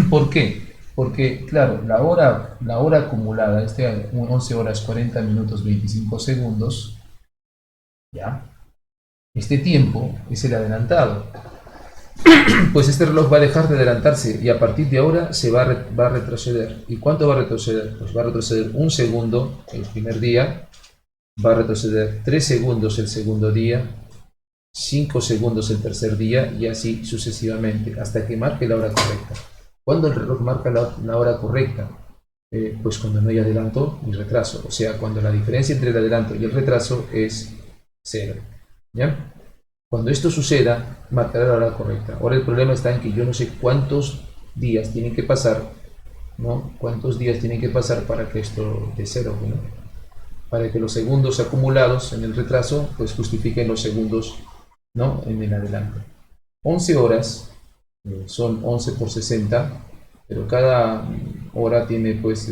¿Por qué? Porque, claro, la hora acumulada, 11 horas 40 minutos 25 segundos, ¿ya? Este tiempo es el adelantado. Pues este reloj va a dejar de adelantarse y a partir de ahora va a retroceder. ¿Y cuánto va a retroceder? Pues va a retroceder un segundo el primer día, va a retroceder 3 segundos el segundo día, 5 segundos el tercer día y así sucesivamente hasta que marque la hora correcta. ¿Cuándo el reloj marca la hora correcta? Pues cuando no hay adelanto ni retraso, o sea, cuando la diferencia entre el adelanto y el retraso es cero. ¿Ya? Cuando esto suceda, marcará la hora correcta. Ahora el problema está en que yo no sé cuántos días tienen que pasar, ¿no? Cuántos días tienen que pasar para que esto de cero, ¿no? Para que los segundos acumulados en el retraso, pues justifiquen los segundos, ¿no? En el adelanto. 11 horas son 11 por 60, pero cada hora tiene pues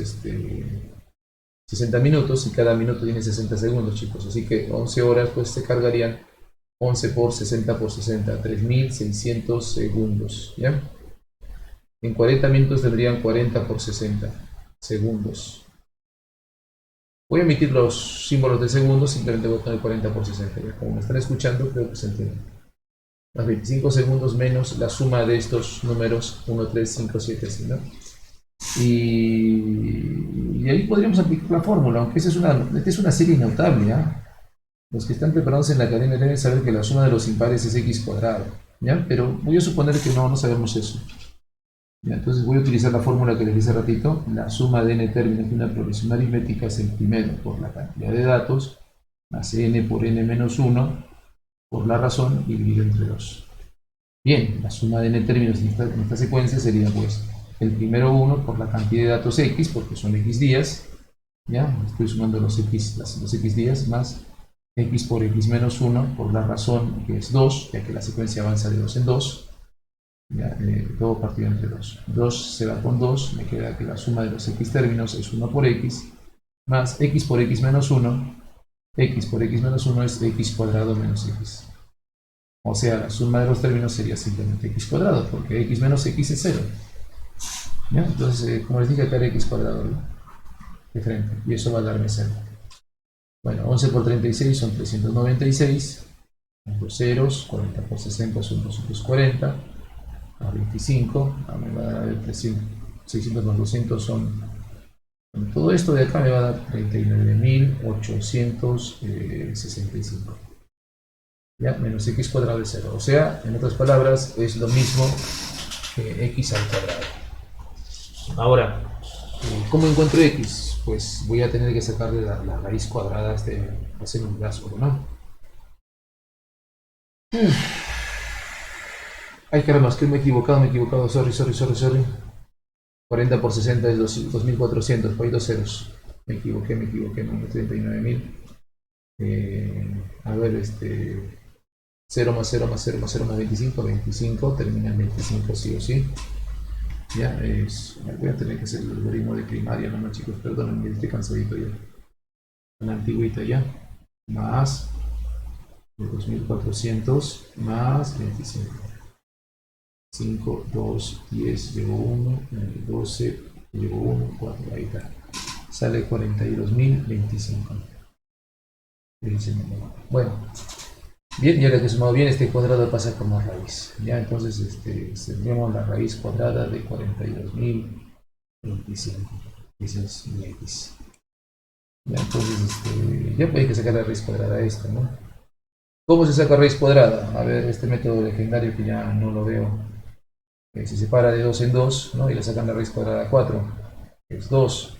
60 minutos y cada minuto tiene 60 segundos, chicos. Así que 11 horas pues se cargarían 11 por 60 por 60, 3600 segundos, ¿ya? En 40 minutos tendrían 40 por 60 segundos. Voy a emitir los símbolos de segundos, simplemente voy a poner 40 por 60, ¿ya? Como me están escuchando, creo que se entiende. Más 25 segundos menos la suma de estos números 1, 3, 5, 7, así, ¿no? Y ahí podríamos aplicar la fórmula, aunque esta es una serie notable, ¿ya? Los que están preparados en la academia deben saber que la suma de los impares es x cuadrado, ¿ya? Pero voy a suponer que no sabemos eso. ¿Ya? Entonces voy a utilizar la fórmula que les dije hace ratito. La suma de n términos de una progresión aritmética es el primero por la cantidad de datos, más n por n menos 1, por la razón, y dividido entre 2. Bien, la suma de n términos en esta secuencia sería pues el primero 1 por la cantidad de datos x, porque son x días, ¿ya? Estoy sumando los x días, más x por x menos 1 por la razón que es 2, ya que la secuencia avanza de 2 en 2, ¿ya? Todo partido entre 2. 2 se va con 2, me queda que la suma de los x términos es 1 por x, más x por x menos 1, x por x menos 1 es x cuadrado menos x. O sea, la suma de los términos sería simplemente x cuadrado, porque x menos x es 0. ¿Ya? Entonces, como les dije, acá era x cuadrado, ¿no? De frente, y eso va a darme 0. Bueno, 11 por 36 son 396, los ceros, 40 por 60 son 240, a 25, me va a dar 600 más 200 son, bueno, todo esto de acá me va a dar 39.865, ¿ya? Menos x cuadrado de 0, o sea, en otras palabras, es lo mismo que x al cuadrado. Ahora, ¿cómo encuentro x? Pues voy a tener que sacarle la raíz cuadrada hacer un grafo, ¿no? Ay, caramba, es que me he equivocado, sorry. 40 por 60 es 2400, pues hay dos ceros. Me equivoqué, no, 39.000. A ver, 0 más 0 más 0 más 0 más 25, termina en 25 sí o sí. Ya voy a tener que hacer el algoritmo de primaria, no, chicos, perdónenme, estoy cansadito ya. Una antigüita ya. Más 2400 más 25. 5, 2, 10, llevo 1, 12, llevo 1, 4, ahí está. Sale 42.025. Bueno, bien, ya que he sumado bien, este cuadrado pasa como raíz. Ya, entonces tendríamos la raíz cuadrada de 42.025. Ese es mi x. Ya, entonces, ya hay que sacar la raíz cuadrada a esto, ¿no? ¿Cómo se saca raíz cuadrada? A ver, este método legendario que ya no lo veo. Se separa de 2 en 2, ¿no? Y le sacan la raíz cuadrada a 4, que es 2.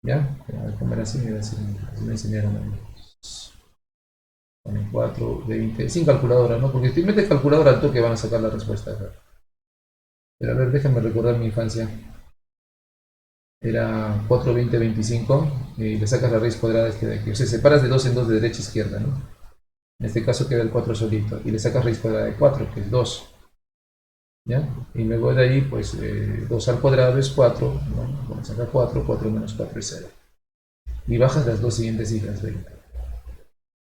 ¿Ya? ¿Cómo era así? Así me enseñaron. 4, 20, sin calculadora, ¿no? Porque si metes calculadora al toque van a sacar la respuesta. Pero a ver, déjenme recordar mi infancia. Era 4, 20, 25, y le sacas la raíz cuadrada de aquí. O sea, separas de 2 en 2 de derecha a izquierda, ¿no? En este caso queda el 4 solito. Y le sacas raíz cuadrada de 4, que es 2. ¿Ya? Y luego de ahí, pues 2 al cuadrado es 4, ¿no? Vamos a sacar 4, 4 menos 4 es 0. Y bajas las dos siguientes cifras, 20.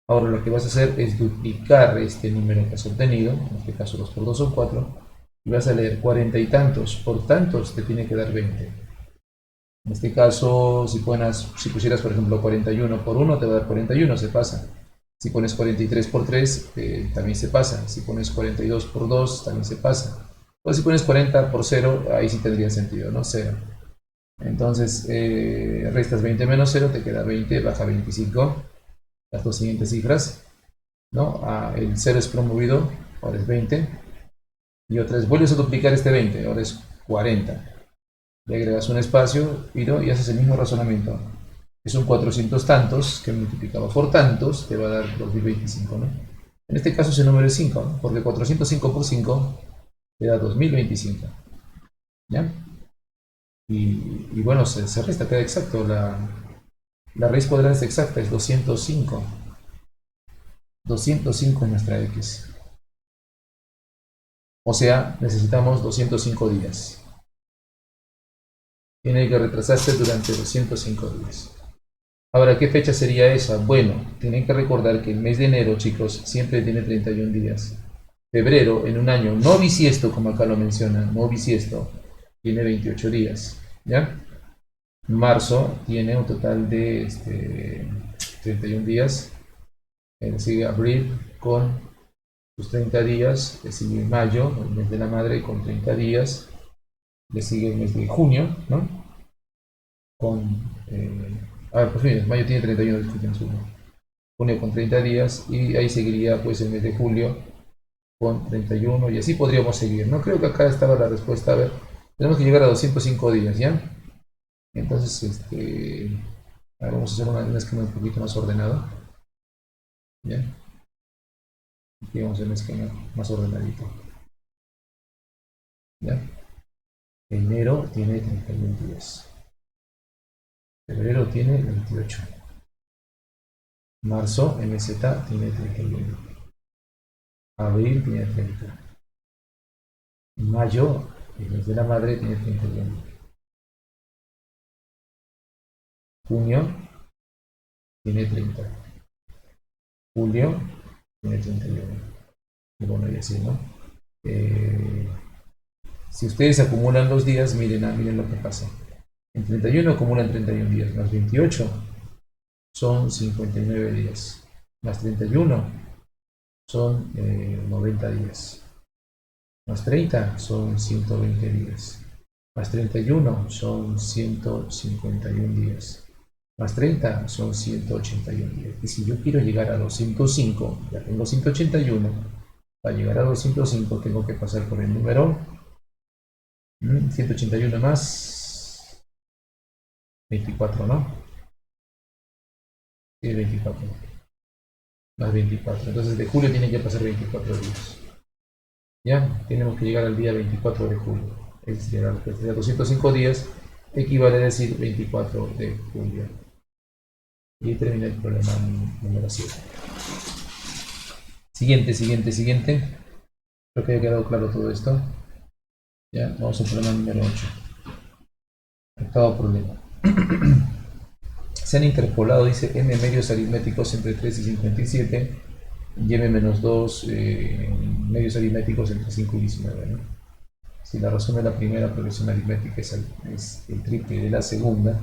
Ahora lo que vas a hacer es duplicar este número que has obtenido, en este caso 2 por 2 son 4, y vas a leer 40 y tantos por tantos, te tiene que dar 20. En este caso, si pusieras, por ejemplo, 41 por 1, te va a dar 41, se pasa. Si pones 43 por 3, también se pasa. Si pones 42 por 2, también se pasa. O si pones 40 por 0, ahí sí tendría sentido, ¿no? 0. Entonces, restas 20 menos 0, te queda 20, baja 25. Las dos siguientes cifras, ¿no? El 0 es promovido, ahora es 20. Y otra vez, vuelves a duplicar este 20, ahora es 40. Le agregas un espacio y haces el mismo razonamiento. Es un 400 tantos que multiplicado por tantos te va a dar 2025, ¿no? En este caso ese número es 5, ¿no? Porque 405 por 5 te da 2025, ¿ya? Y bueno, se resta, queda exacto. La raíz cuadrada es exacta, es 205. 205 es nuestra x. O sea, necesitamos 205 días. Tiene que retrasarse durante 205 días. Ahora, ¿qué fecha sería esa? Bueno, tienen que recordar que el mes de enero, chicos, siempre tiene 31 días. Febrero, en un año no bisiesto, como acá lo menciona, no bisiesto, tiene 28 días, ¿ya? Marzo tiene un total de 31 días. Le sigue abril con sus 30 días. Le sigue mayo, el mes de la madre, con 30 días. Le sigue el mes de junio, ¿no? Pues mayo tiene 31, disculpen, junio con 30 días, y ahí seguiría pues el mes de julio con 31, y así podríamos seguir. No creo que acá estaba la respuesta. A ver, tenemos que llegar a 205 días, ¿ya? Entonces, a ver, vamos a hacer un esquema un poquito más ordenado, ¿ya? Aquí vamos a hacer un esquema más ordenadito, ¿ya? Enero tiene 31 días, febrero tiene 28, marzo MZ tiene 31, abril tiene 30, mayo, el mes de la madre, tiene 31, junio tiene 30, julio tiene 31, y bueno, y así, ¿no? Si ustedes acumulan los días, miren lo que pasa. En 31 acumulan 31 días, más 28 son 59 días, más 31 son 90 días, más 30 son 120 días, más 31 son 151 días, más 30 son 181 días. Y si yo quiero llegar a 205, ya tengo 181, para llegar a 205 tengo que pasar por el número 181 más 24, ¿no? Sí, 24. Más 24. Entonces de julio tienen que pasar 24 días. ¿Ya? Tenemos que llegar al día 24 de julio. Es decir, 205 días equivale a decir 24 de julio. Y termina el problema número 7. Siguiente. Creo que haya quedado claro todo esto. ¿Ya? Vamos al problema número 8. Octavo problema. Se han interpolado, dice, m medios aritméticos entre 3 y 57 y m menos 2 medios aritméticos entre 5 y 19, ¿no? Si la razón de la primera progresión aritmética es el triple de la segunda,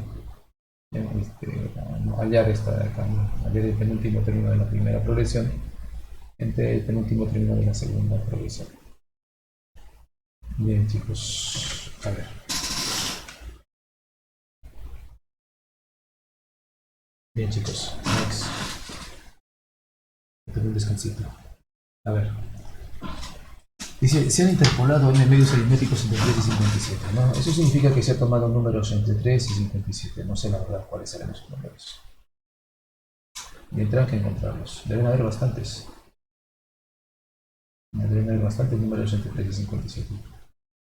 hallar esta de acá, ¿no? Hallar el penúltimo término de la primera progresión entre el penúltimo término de la segunda progresión. Bien, chicos, a ver. Bien, chicos, next. Tengo un descansito. A ver. Dice, se han interpolado n medios aritméticos entre 3 y 57, ¿no? Eso significa que se ha tomado números entre 3 y 57. No sé la verdad cuáles serán esos números. Y tendrán que encontrarlos. Deben haber bastantes. Deben haber bastantes números entre 3 y 57.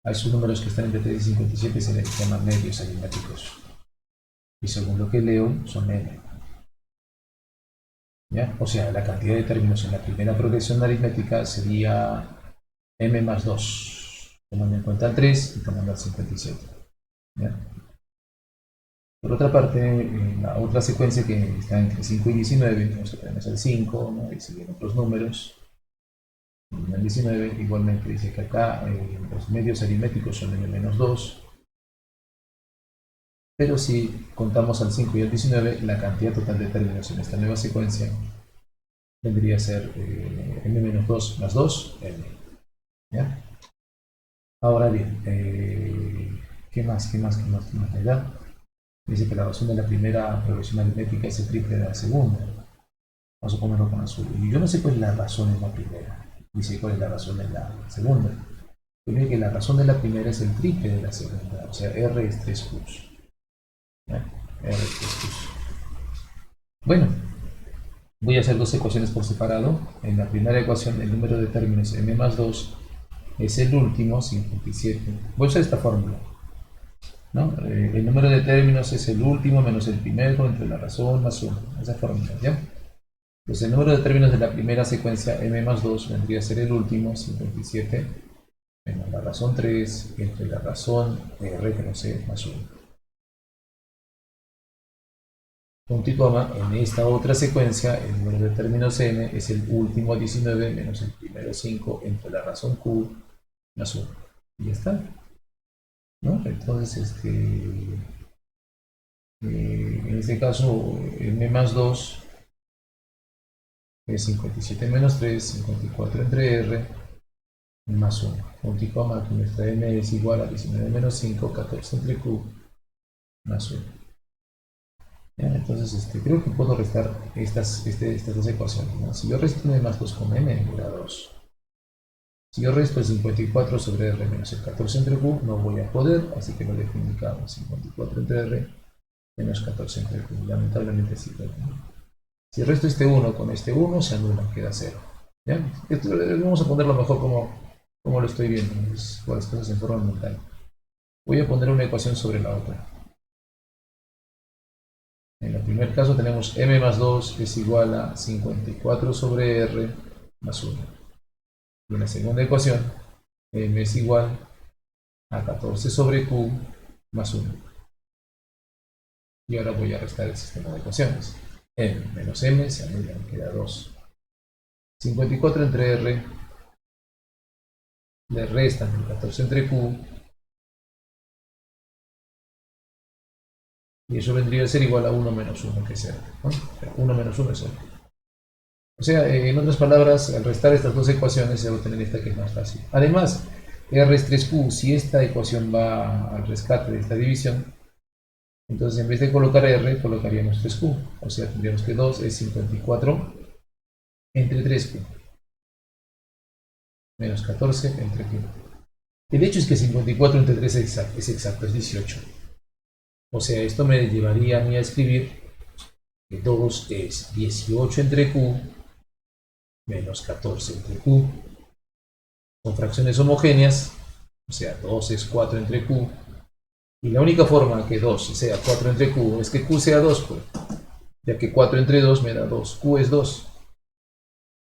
A esos números que están entre 3 y 57 se les llaman medios aritméticos. Y según lo que leo, son n. ¿Ya? O sea, la cantidad de términos en la primera progresión aritmética sería m más 2, tomando en cuenta el 3 y tomando el 57. ¿Ya? Por otra parte, en la otra secuencia que está entre 5 y 19, tenemos el 5, ¿no? Y siguen otros números. En el 19 igualmente dice que acá los medios aritméticos son n-2, pero si contamos al 5 y al 19, la cantidad total de términos en esta nueva secuencia vendría a ser n-2 más 2, n. ¿Ya? Ahora bien, ¿qué más me da? Dice que la razón de la primera progresión aritmética es el triple de la segunda. Vamos a ponerlo con azul. Y yo no sé cuál es la razón en la primera. Dice cuál es la razón en la segunda. Yo que la razón de la primera es el triple de la segunda. O sea, R es 3 Q. R es 3 Q. Bueno, voy a hacer dos ecuaciones por separado. En la primera ecuación, el número de términos m más 2 es el último, 57. Voy a usar esta fórmula, ¿no? El número de términos es el último menos el primero entre la razón más 1. Esa fórmula, ¿ya? Pues el número de términos de la primera secuencia m más 2 vendría a ser el último, 57, menos la razón 3 entre la razón r, que no sé, más 1. Punto y coma, en esta otra secuencia, el número de términos n es el último 19 menos el primero 5 entre la razón q más 1. Y ya está, ¿no? Entonces, en este caso, m más 2 es 57 menos 3, 54 entre r, más 1. Punto y coma, que nuestra m es igual a 19 menos 5, 14 entre q, más 1. ¿Ya? Entonces, creo que puedo restar estas dos ecuaciones, ¿no? Si yo resto m más 2 con m, me da 2. Si yo resto el 54 sobre r menos el 14 entre q, no voy a poder, así que lo dejo indicado. 54 entre r menos 14 entre q. Lamentablemente sí, pero si resto este 1 con este 1, se anula, queda 0. ¿Ya? Esto, vamos a ponerlo mejor como lo estoy viendo, por las cosas en forma mental. Voy a poner una ecuación sobre la otra. En el primer caso tenemos m más 2 es igual a 54 sobre r más 1. Y en la segunda ecuación, m es igual a 14 sobre q más 1. Y ahora voy a restar el sistema de ecuaciones. M menos m se anula, queda 2. 54 entre r le restan el 14 entre q. Y eso vendría a ser igual a 1 menos 1, que es 0. ¿No? 1 menos 1 es 0. O sea, en otras palabras, al restar estas dos ecuaciones se va a obtener esta que es más fácil. Además, R es 3Q. Si esta ecuación va al rescate de esta división, entonces en vez de colocar R, colocaríamos 3Q. O sea, tendríamos que 2 es 54 entre 3Q. Menos 14 entre Q. El hecho es que 54 entre 3 es exacto, es 18. O sea, esto me llevaría a mí a escribir que 2 es 18 entre Q menos 14 entre Q. Son fracciones homogéneas, o sea, 2 es 4 entre Q. Y la única forma que 2 sea 4 entre Q es que Q sea 2, pues, ya que 4 entre 2 me da 2. Q es 2.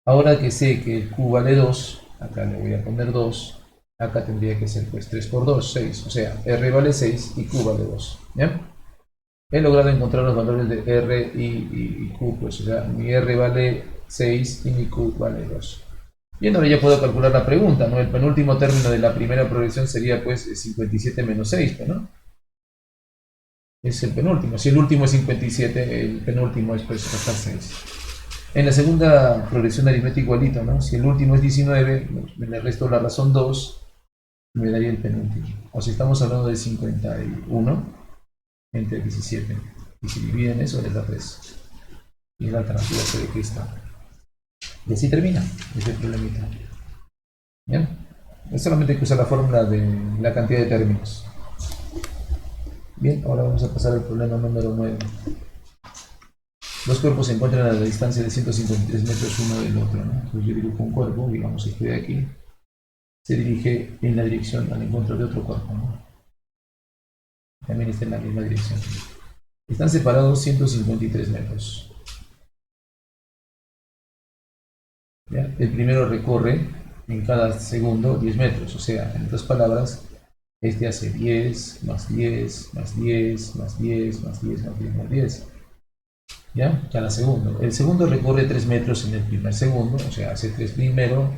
Ahora que sé que el Q vale 2, acá le voy a poner 2. Acá tendría que ser pues 3 por 2, 6. O sea, R vale 6 y Q vale 2. ¿Ya? He logrado encontrar los valores de R y Q, pues, o sea, mi R vale 6 y mi Q vale 2. Bien, ahora ya puedo calcular la pregunta, ¿no? El penúltimo término de la primera progresión sería pues 57 menos 6, ¿no? Es el penúltimo. Si el último es 57, el penúltimo es pues restar 6. En la segunda progresión aritmética igualito, ¿no? Si el último es 19, me le resto la razón 2 y me daría el penúltimo. O si estamos hablando de 51 entre 17. Y si dividen eso, les da 3. Y la alternativa se ve que está. Y así termina ese problemita. ¿Bien? Es solamente que usar la fórmula de la cantidad de términos. Bien, ahora vamos a pasar al problema número 9. Dos cuerpos se encuentran a la distancia de 153 metros uno del otro, ¿no? Entonces yo dibujo un cuerpo, digamos que estoy aquí, se dirige en la dirección al encuentro de otro cuerpo, ¿no? También está en la misma dirección. Están separados 153 metros. ¿Ya? El primero recorre en cada segundo 10 metros, o sea, en otras palabras, este hace 10, más 10, más 10, más 10, más 10, más 10, más 10. ¿Ya? Cada segundo. El segundo recorre 3 metros en el primer segundo, o sea, hace 3 primero,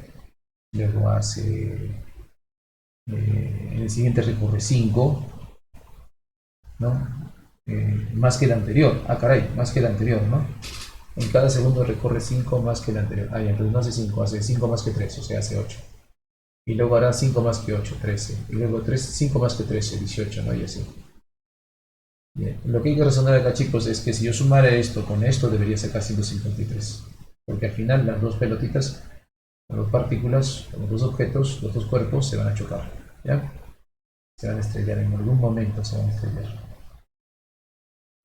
luego hace, en el siguiente recorre 5, ¿no? Más que el anterior, caray, más que el anterior, ¿no? En cada segundo recorre 5 más que el anterior, entonces no hace 5, hace 5 más que 3, o sea, hace 8. Y luego hará 5 más que 8, 13. Y luego 5 más que 13, 18, ¿no? Y así. Bien. Lo que hay que razonar acá, chicos, es que si yo sumara esto con esto, debería sacar 153. Porque al final las dos pelotitas, las dos partículas, los dos objetos, los dos cuerpos se van a chocar. ¿Ya? Se van a estrellar, en algún momento se van a estrellar.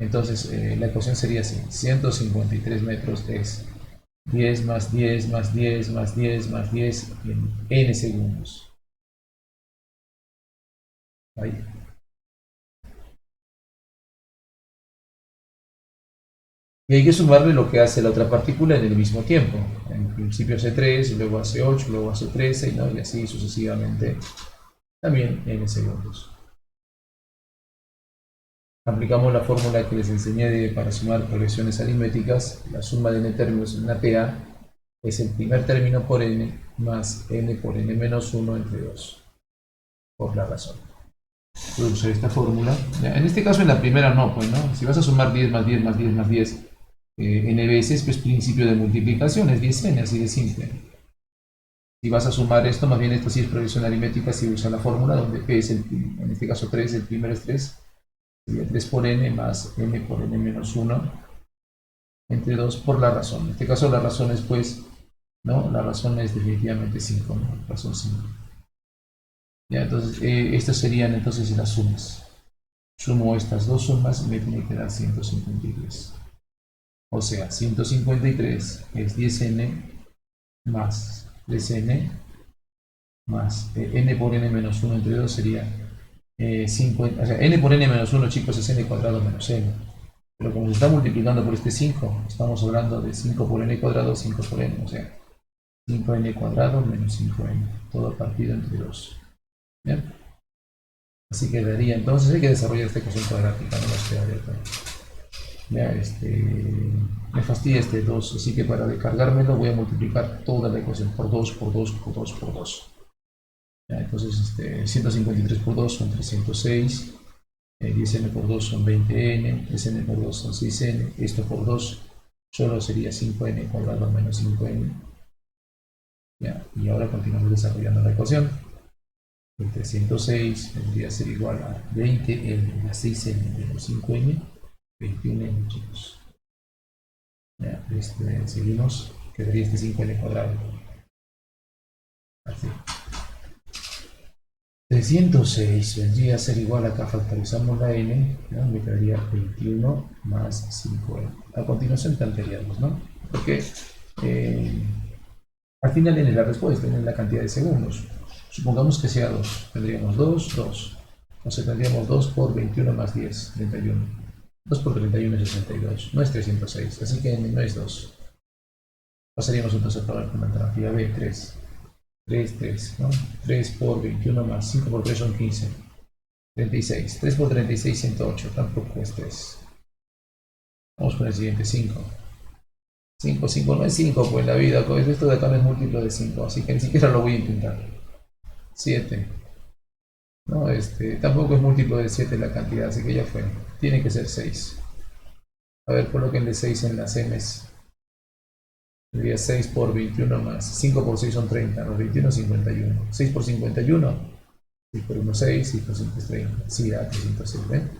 Entonces, la ecuación sería así. 153 metros es 10 más 10 más 10 más 10 más 10 en n segundos. Ahí. Y hay que sumarle lo que hace la otra partícula en el mismo tiempo. En principio hace 3, luego hace 8, luego hace 13, ¿no? Y así sucesivamente, también n segundos. Aplicamos la fórmula que les enseñé para sumar progresiones aritméticas. La suma de n términos en una PA es el primer término por n más n por n menos 1 entre 2. Por la razón. Voy a usar esta fórmula. En este caso en la primera no, pues, ¿no? Si vas a sumar 10 más 10 más 10 más 10 n veces, pues principio de multiplicación es 10n, así de simple. Si vas a sumar esto, más bien esto sí es progresión aritmética, si usa la fórmula donde p es, en este caso 3, el primero es 3, sería 3 por n más n por n menos 1 entre 2 por la razón. En este caso la razón es pues, ¿no? La razón es definitivamente 5, ¿no? Razón 5. Ya, entonces, estas serían entonces las sumas. Sumo estas dos sumas y me tiene que dar 153. O sea, 153 es 10n más 3n más n por n menos 1 entre 2 sería 50, o sea, n por n menos 1, chicos, es n cuadrado menos n. Pero como se está multiplicando por este 5, estamos hablando de 5 por n cuadrado, 5 por n, o sea, 5n cuadrado menos 5n, todo partido entre 2. ¿Bien? Así quedaría, entonces hay que desarrollar esta ecuación cuadrática, no nos queda de otra. Ya, me fastidia este 2, así que para descargármelo voy a multiplicar toda la ecuación por 2, por 2, por 2, por 2. Ya, entonces 153 por 2 son 306, 10n por 2 son 20n, 3n por 2 son 6n, esto por 2 solo sería 5n cuadrado menos 5n. Ya, y ahora continuamos desarrollando la ecuación. El 306 vendría a ser igual a 20n más 6n menos 5n, 21n, chicos. Ya, seguimos, quedaría este 5n cuadrado. Así. 306 vendría a ser igual, acá factorizamos la n, ¿no? Me quedaría 21 más 5n. A continuación plantearíamos, ¿no? Porque al final n es la respuesta, n es la cantidad de segundos. Supongamos que sea 2, tendríamos 2, 2. Entonces tendríamos 2 por 21 más 10, 31. 2 por 31 es 62, no es 306, así que n no es 2. Pasaríamos entonces a la alternativa B, 3. 3, 3, ¿no? 3 por 21 más 5 por 3 son 15. 36. 3 por 36, 108. Tampoco es 3. Vamos con el siguiente, 5. 5, 5 no es 5, pues la vida, pues esto de acá no es múltiplo de 5, así que ni siquiera lo voy a intentar. 7. No, tampoco es múltiplo de 7 la cantidad, así que ya fue. Tiene que ser 6. A ver, colóquenle 6 en las M's. Tendría 6 por 21 más 5 por 6 son 30, los 21 51. 6 por 51, 6 por 1 6, 6 por 5 es 30. Sí, da 306, ¿ven?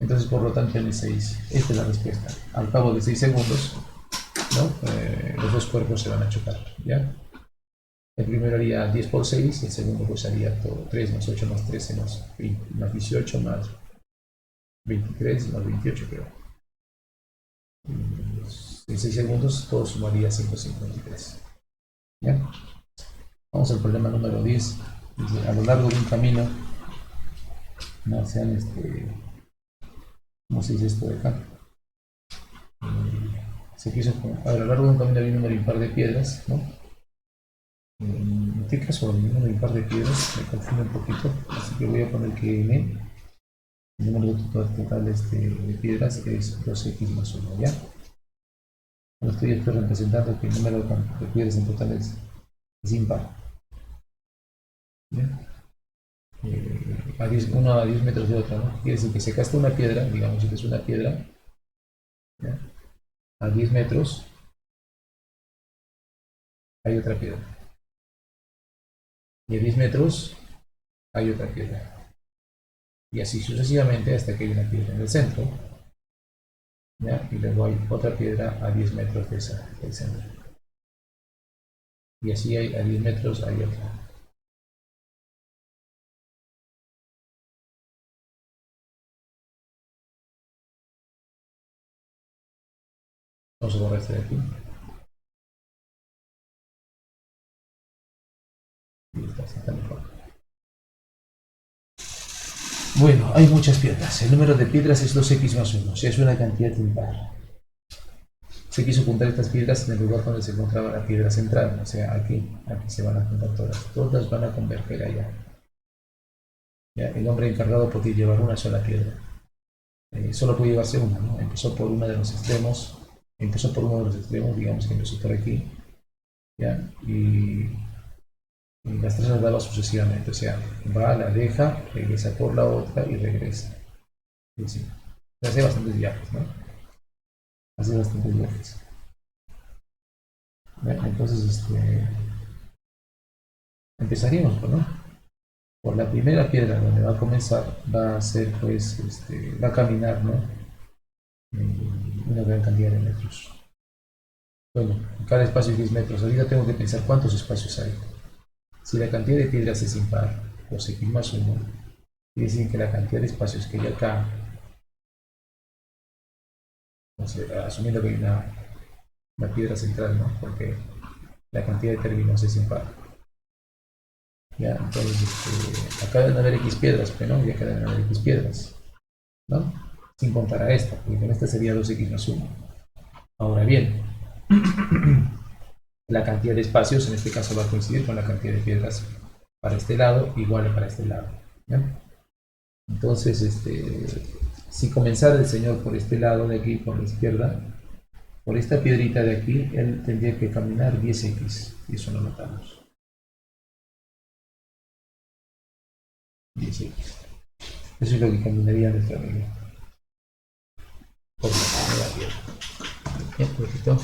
Entonces, por lo tanto, N6. Esta es la respuesta. Al cabo de 6 segundos, ¿no? Los dos cuerpos se van a chocar, ¿ya? El primero haría 10 por 6, el segundo pues haría todo 3 más 8 más 13 más 20, más 18 más 23 más 28, creo. En 6 segundos todo sumaría 153. ¿Ya? Vamos al problema número 10. Dice, a lo largo de un camino, no sean ¿cómo se dice esto de acá? Se quiso, a lo largo de un camino había un número impar de piedras, ¿no? En este caso, el número impar de piedras me confunde un poquito, así que voy a poner que n, el número total de piedras es 2x más 1, ¿ya? Estoy representando que el número de piedras en total es impar. ¿bien? 1 a 10 metros de otra, ¿no? Quiere decir que si acá está una piedra, digamos que es una piedra, ¿ya? A 10 metros hay otra piedra. Y a 10 metros hay otra piedra. Y así sucesivamente hasta que hay una piedra en el centro, ¿ya? Y luego hay otra piedra a 10 metros de esa, del centro. Y así hay, a 10 metros hay otra. Vamos a borrar este de aquí. Y está mejor. Bueno, hay muchas piedras. El número de piedras es 2x más 1. O sea, es una cantidad impar. Se quiso juntar estas piedras en el lugar donde se encontraba la piedra central. O sea, aquí se van a juntar todas. Todas van a converger allá. ¿Ya? El hombre encargado podía llevar una sola piedra. Solo puede llevarse una, ¿no? Empezó por uno de los extremos. Digamos que empezó por aquí. ¿Ya? Y las tres las daba sucesivamente. O sea, va, la deja, regresa por la otra y regresa. Sí, sí. Hace bastantes viajes, ¿no? Hace bastantes viajes. ¿Ya? Entonces, empezaríamos, ¿no? Por la primera piedra donde va a comenzar, va a ser, pues, va a caminar, ¿no? Una gran cantidad de metros. Bueno, cada espacio es 10 metros. Ahorita tengo que pensar cuántos espacios hay. Si la cantidad de piedras es impar, pues x más 1, quiere decir que la cantidad de espacios que hay acá, no sé, asumiendo que hay una piedra central, ¿no? Porque la cantidad de términos es impar. ¿Ya? Entonces, acá deben haber x piedras, pero no, y acá deben haber x piedras, ¿no? Sin contar a esta, porque con esta sería 2x más 1. Ahora bien, la cantidad de espacios en este caso va a coincidir con la cantidad de piedras para este lado igual para este lado. ¿Ya? Entonces, si comenzara el señor por este lado de aquí, por la izquierda, por esta piedrita de aquí, él tendría que caminar 10x, y eso lo notamos. 10x. Eso es lo que caminaría nuestra amigo. Por la primera piedra. Bien, perfecto.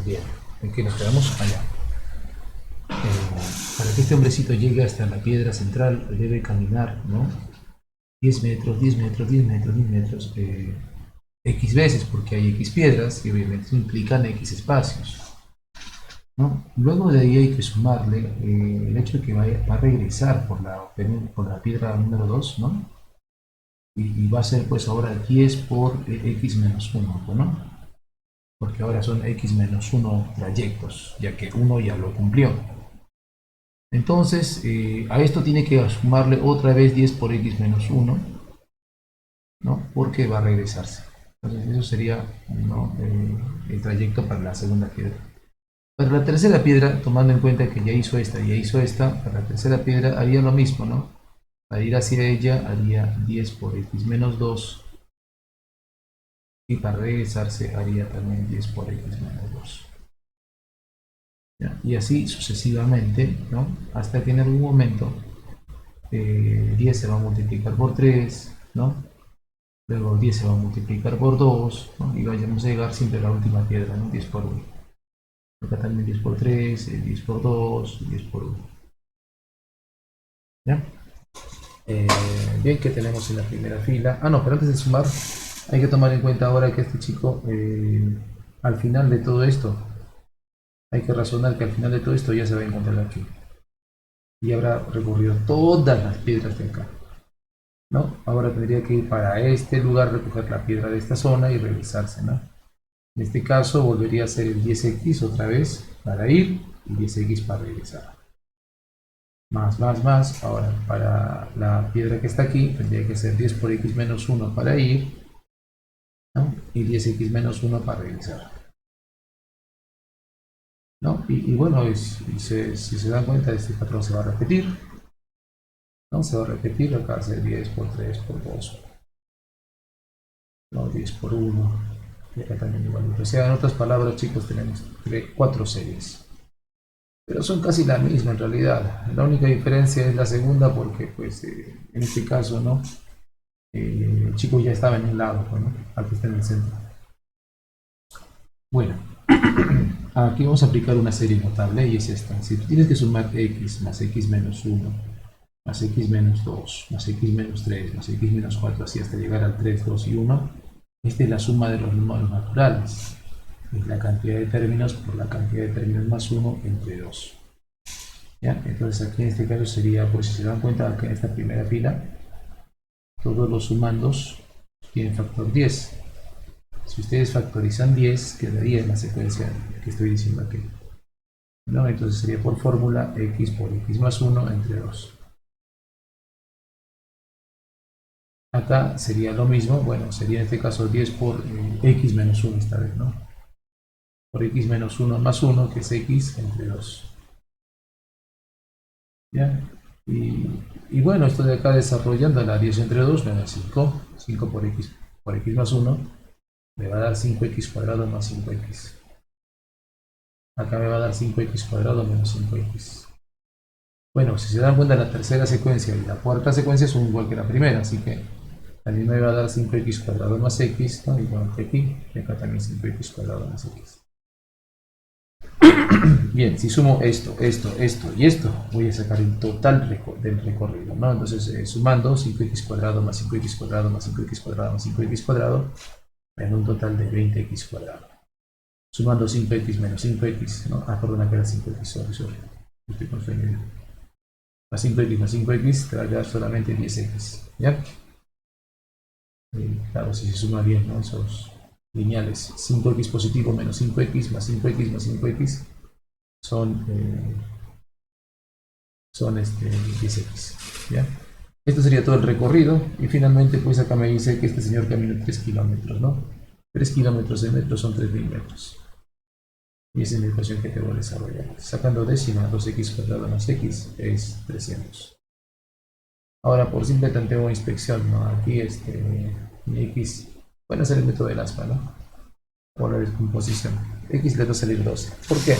Bien, aquí nos quedamos allá. Para que este hombrecito llegue hasta la piedra central, debe caminar, ¿no? 10 metros, 10 metros, 10 metros, 10 metros, X veces, porque hay X piedras y obviamente implican X espacios, ¿no? Luego de ahí hay que sumarle el hecho de que va a regresar por la piedra número 2, ¿no? Y va a ser pues ahora 10 por X menos 1, ¿no? Porque ahora son X menos 1 trayectos, ya que 1 ya lo cumplió. Entonces, a esto tiene que sumarle otra vez 10 por X menos 1, ¿no? Porque va a regresarse. Entonces, eso sería, ¿no? El trayecto para la segunda piedra. Para la tercera piedra, tomando en cuenta que ya hizo esta, para la tercera piedra haría lo mismo, ¿no? Para ir hacia ella haría 10 por X menos 2 y para regresarse haría también 10 por X menos 2. ¿Ya? Y así sucesivamente, ¿no? Hasta que en algún momento 10 se va a multiplicar por 3, ¿no? Luego 10 se va a multiplicar por 2, ¿no? Y vayamos a llegar siempre a la última piedra, ¿no? 10 por 1. Acá también 10 por 3, 10 por 2, 10 por 1. ¿Ya? Bien, que tenemos en la primera fila. Ah, no, pero antes de sumar, hay que tomar en cuenta ahora que este chico, al final de todo esto, hay que razonar que al final de todo esto ya se va a encontrar aquí. Y habrá recorrido todas las piedras de acá, ¿no? Ahora tendría que ir para este lugar, recoger la piedra de esta zona y regresarse, ¿no? En este caso volvería a ser el 10x otra vez para ir y 10x para regresar. Más. Ahora para la piedra que está aquí tendría que ser 10 por x menos 1 para ir, ¿no? Y 10x menos 1 para regresar, ¿no? Y bueno, si se dan cuenta, este patrón se va a repetir, ¿no? Se va a repetir, acá va a ser 10 por 3 por 2, ¿no? 10 por 1, Y acá también igualito. O sea, en otras palabras, chicos, tenemos 4 series. Pero son casi la misma en realidad. La única diferencia es la segunda porque, pues, en este caso, ¿no? El chico ya estaba en un lado, ¿no? Aquí está en el centro. Bueno, aquí vamos a aplicar una serie notable y es esta. Si tú tienes que sumar x más x menos 1, más x menos 2, más x menos 3, más x menos 4, así hasta llegar al 3, 2 y 1, esta es la suma de los números naturales. Es la cantidad de términos por la cantidad de términos más 1 entre 2. ¿Ya? Entonces aquí en este caso sería, pues si se dan cuenta, acá en esta primera fila, todos los sumandos tienen factor 10. Si ustedes factorizan 10, quedaría en la secuencia que estoy diciendo aquí, ¿no? Entonces sería por fórmula x por x más 1 entre 2. Acá sería lo mismo, bueno, sería en este caso 10 por x menos 1 esta vez, ¿no? Por x menos 1 más 1, que es x entre 2. ¿Ya? Y bueno, esto de acá desarrollando la 10 entre 2 me da 5. 5 por x más 1 me va a dar 5x cuadrado más 5x. Acá me va a dar 5x cuadrado menos 5x. Bueno, si se dan cuenta, la tercera secuencia y la cuarta secuencia son igual que la primera, así que también me va a dar 5x cuadrado más x, ¿no? Igual que aquí, y acá también 5x cuadrado más x. Bien, si sumo esto, esto, esto y esto, voy a sacar el total del recorrido, ¿no? Entonces, sumando 5x cuadrado más 5x cuadrado más 5x cuadrado más 5x cuadrado, me da un total de 20x cuadrado. Sumando 5x menos 5x, ¿no? Ah, perdón, acá era 5x, sorry. Estoy confundido. Más 5x más 5x te va a quedar solamente 10x, ¿ya? Claro, si se suma bien, ¿no? Esos lineales, 5x positivo menos 5x más 5x más 5x son 10x, ¿ya? Esto sería todo el recorrido y finalmente pues acá me dice que este señor caminó 3 kilómetros, ¿no? 3 kilómetros de metro son 3000 metros. Y esa es la ecuación que debo desarrollar. Sacando décima, 2x cuadrado más x es 300. Ahora, por simple tanteo de inspección, ¿no? Aquí mi x, pueden hacer el método del aspa, ¿no? Por la descomposición. X le va a salir 12. ¿Por qué?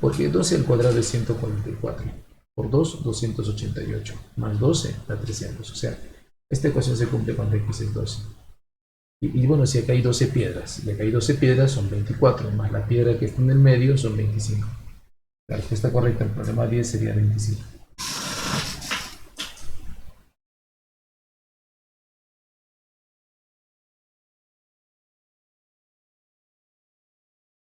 Porque 12 al cuadrado es 144. Por 2, 288. Más 12 da 300. O sea, esta ecuación se cumple cuando x es 12. Y bueno, si acá hay 12 piedras, y acá hay 12 piedras son 24, más la piedra que está en el medio son 25. La respuesta correcta al problema 10 sería 25.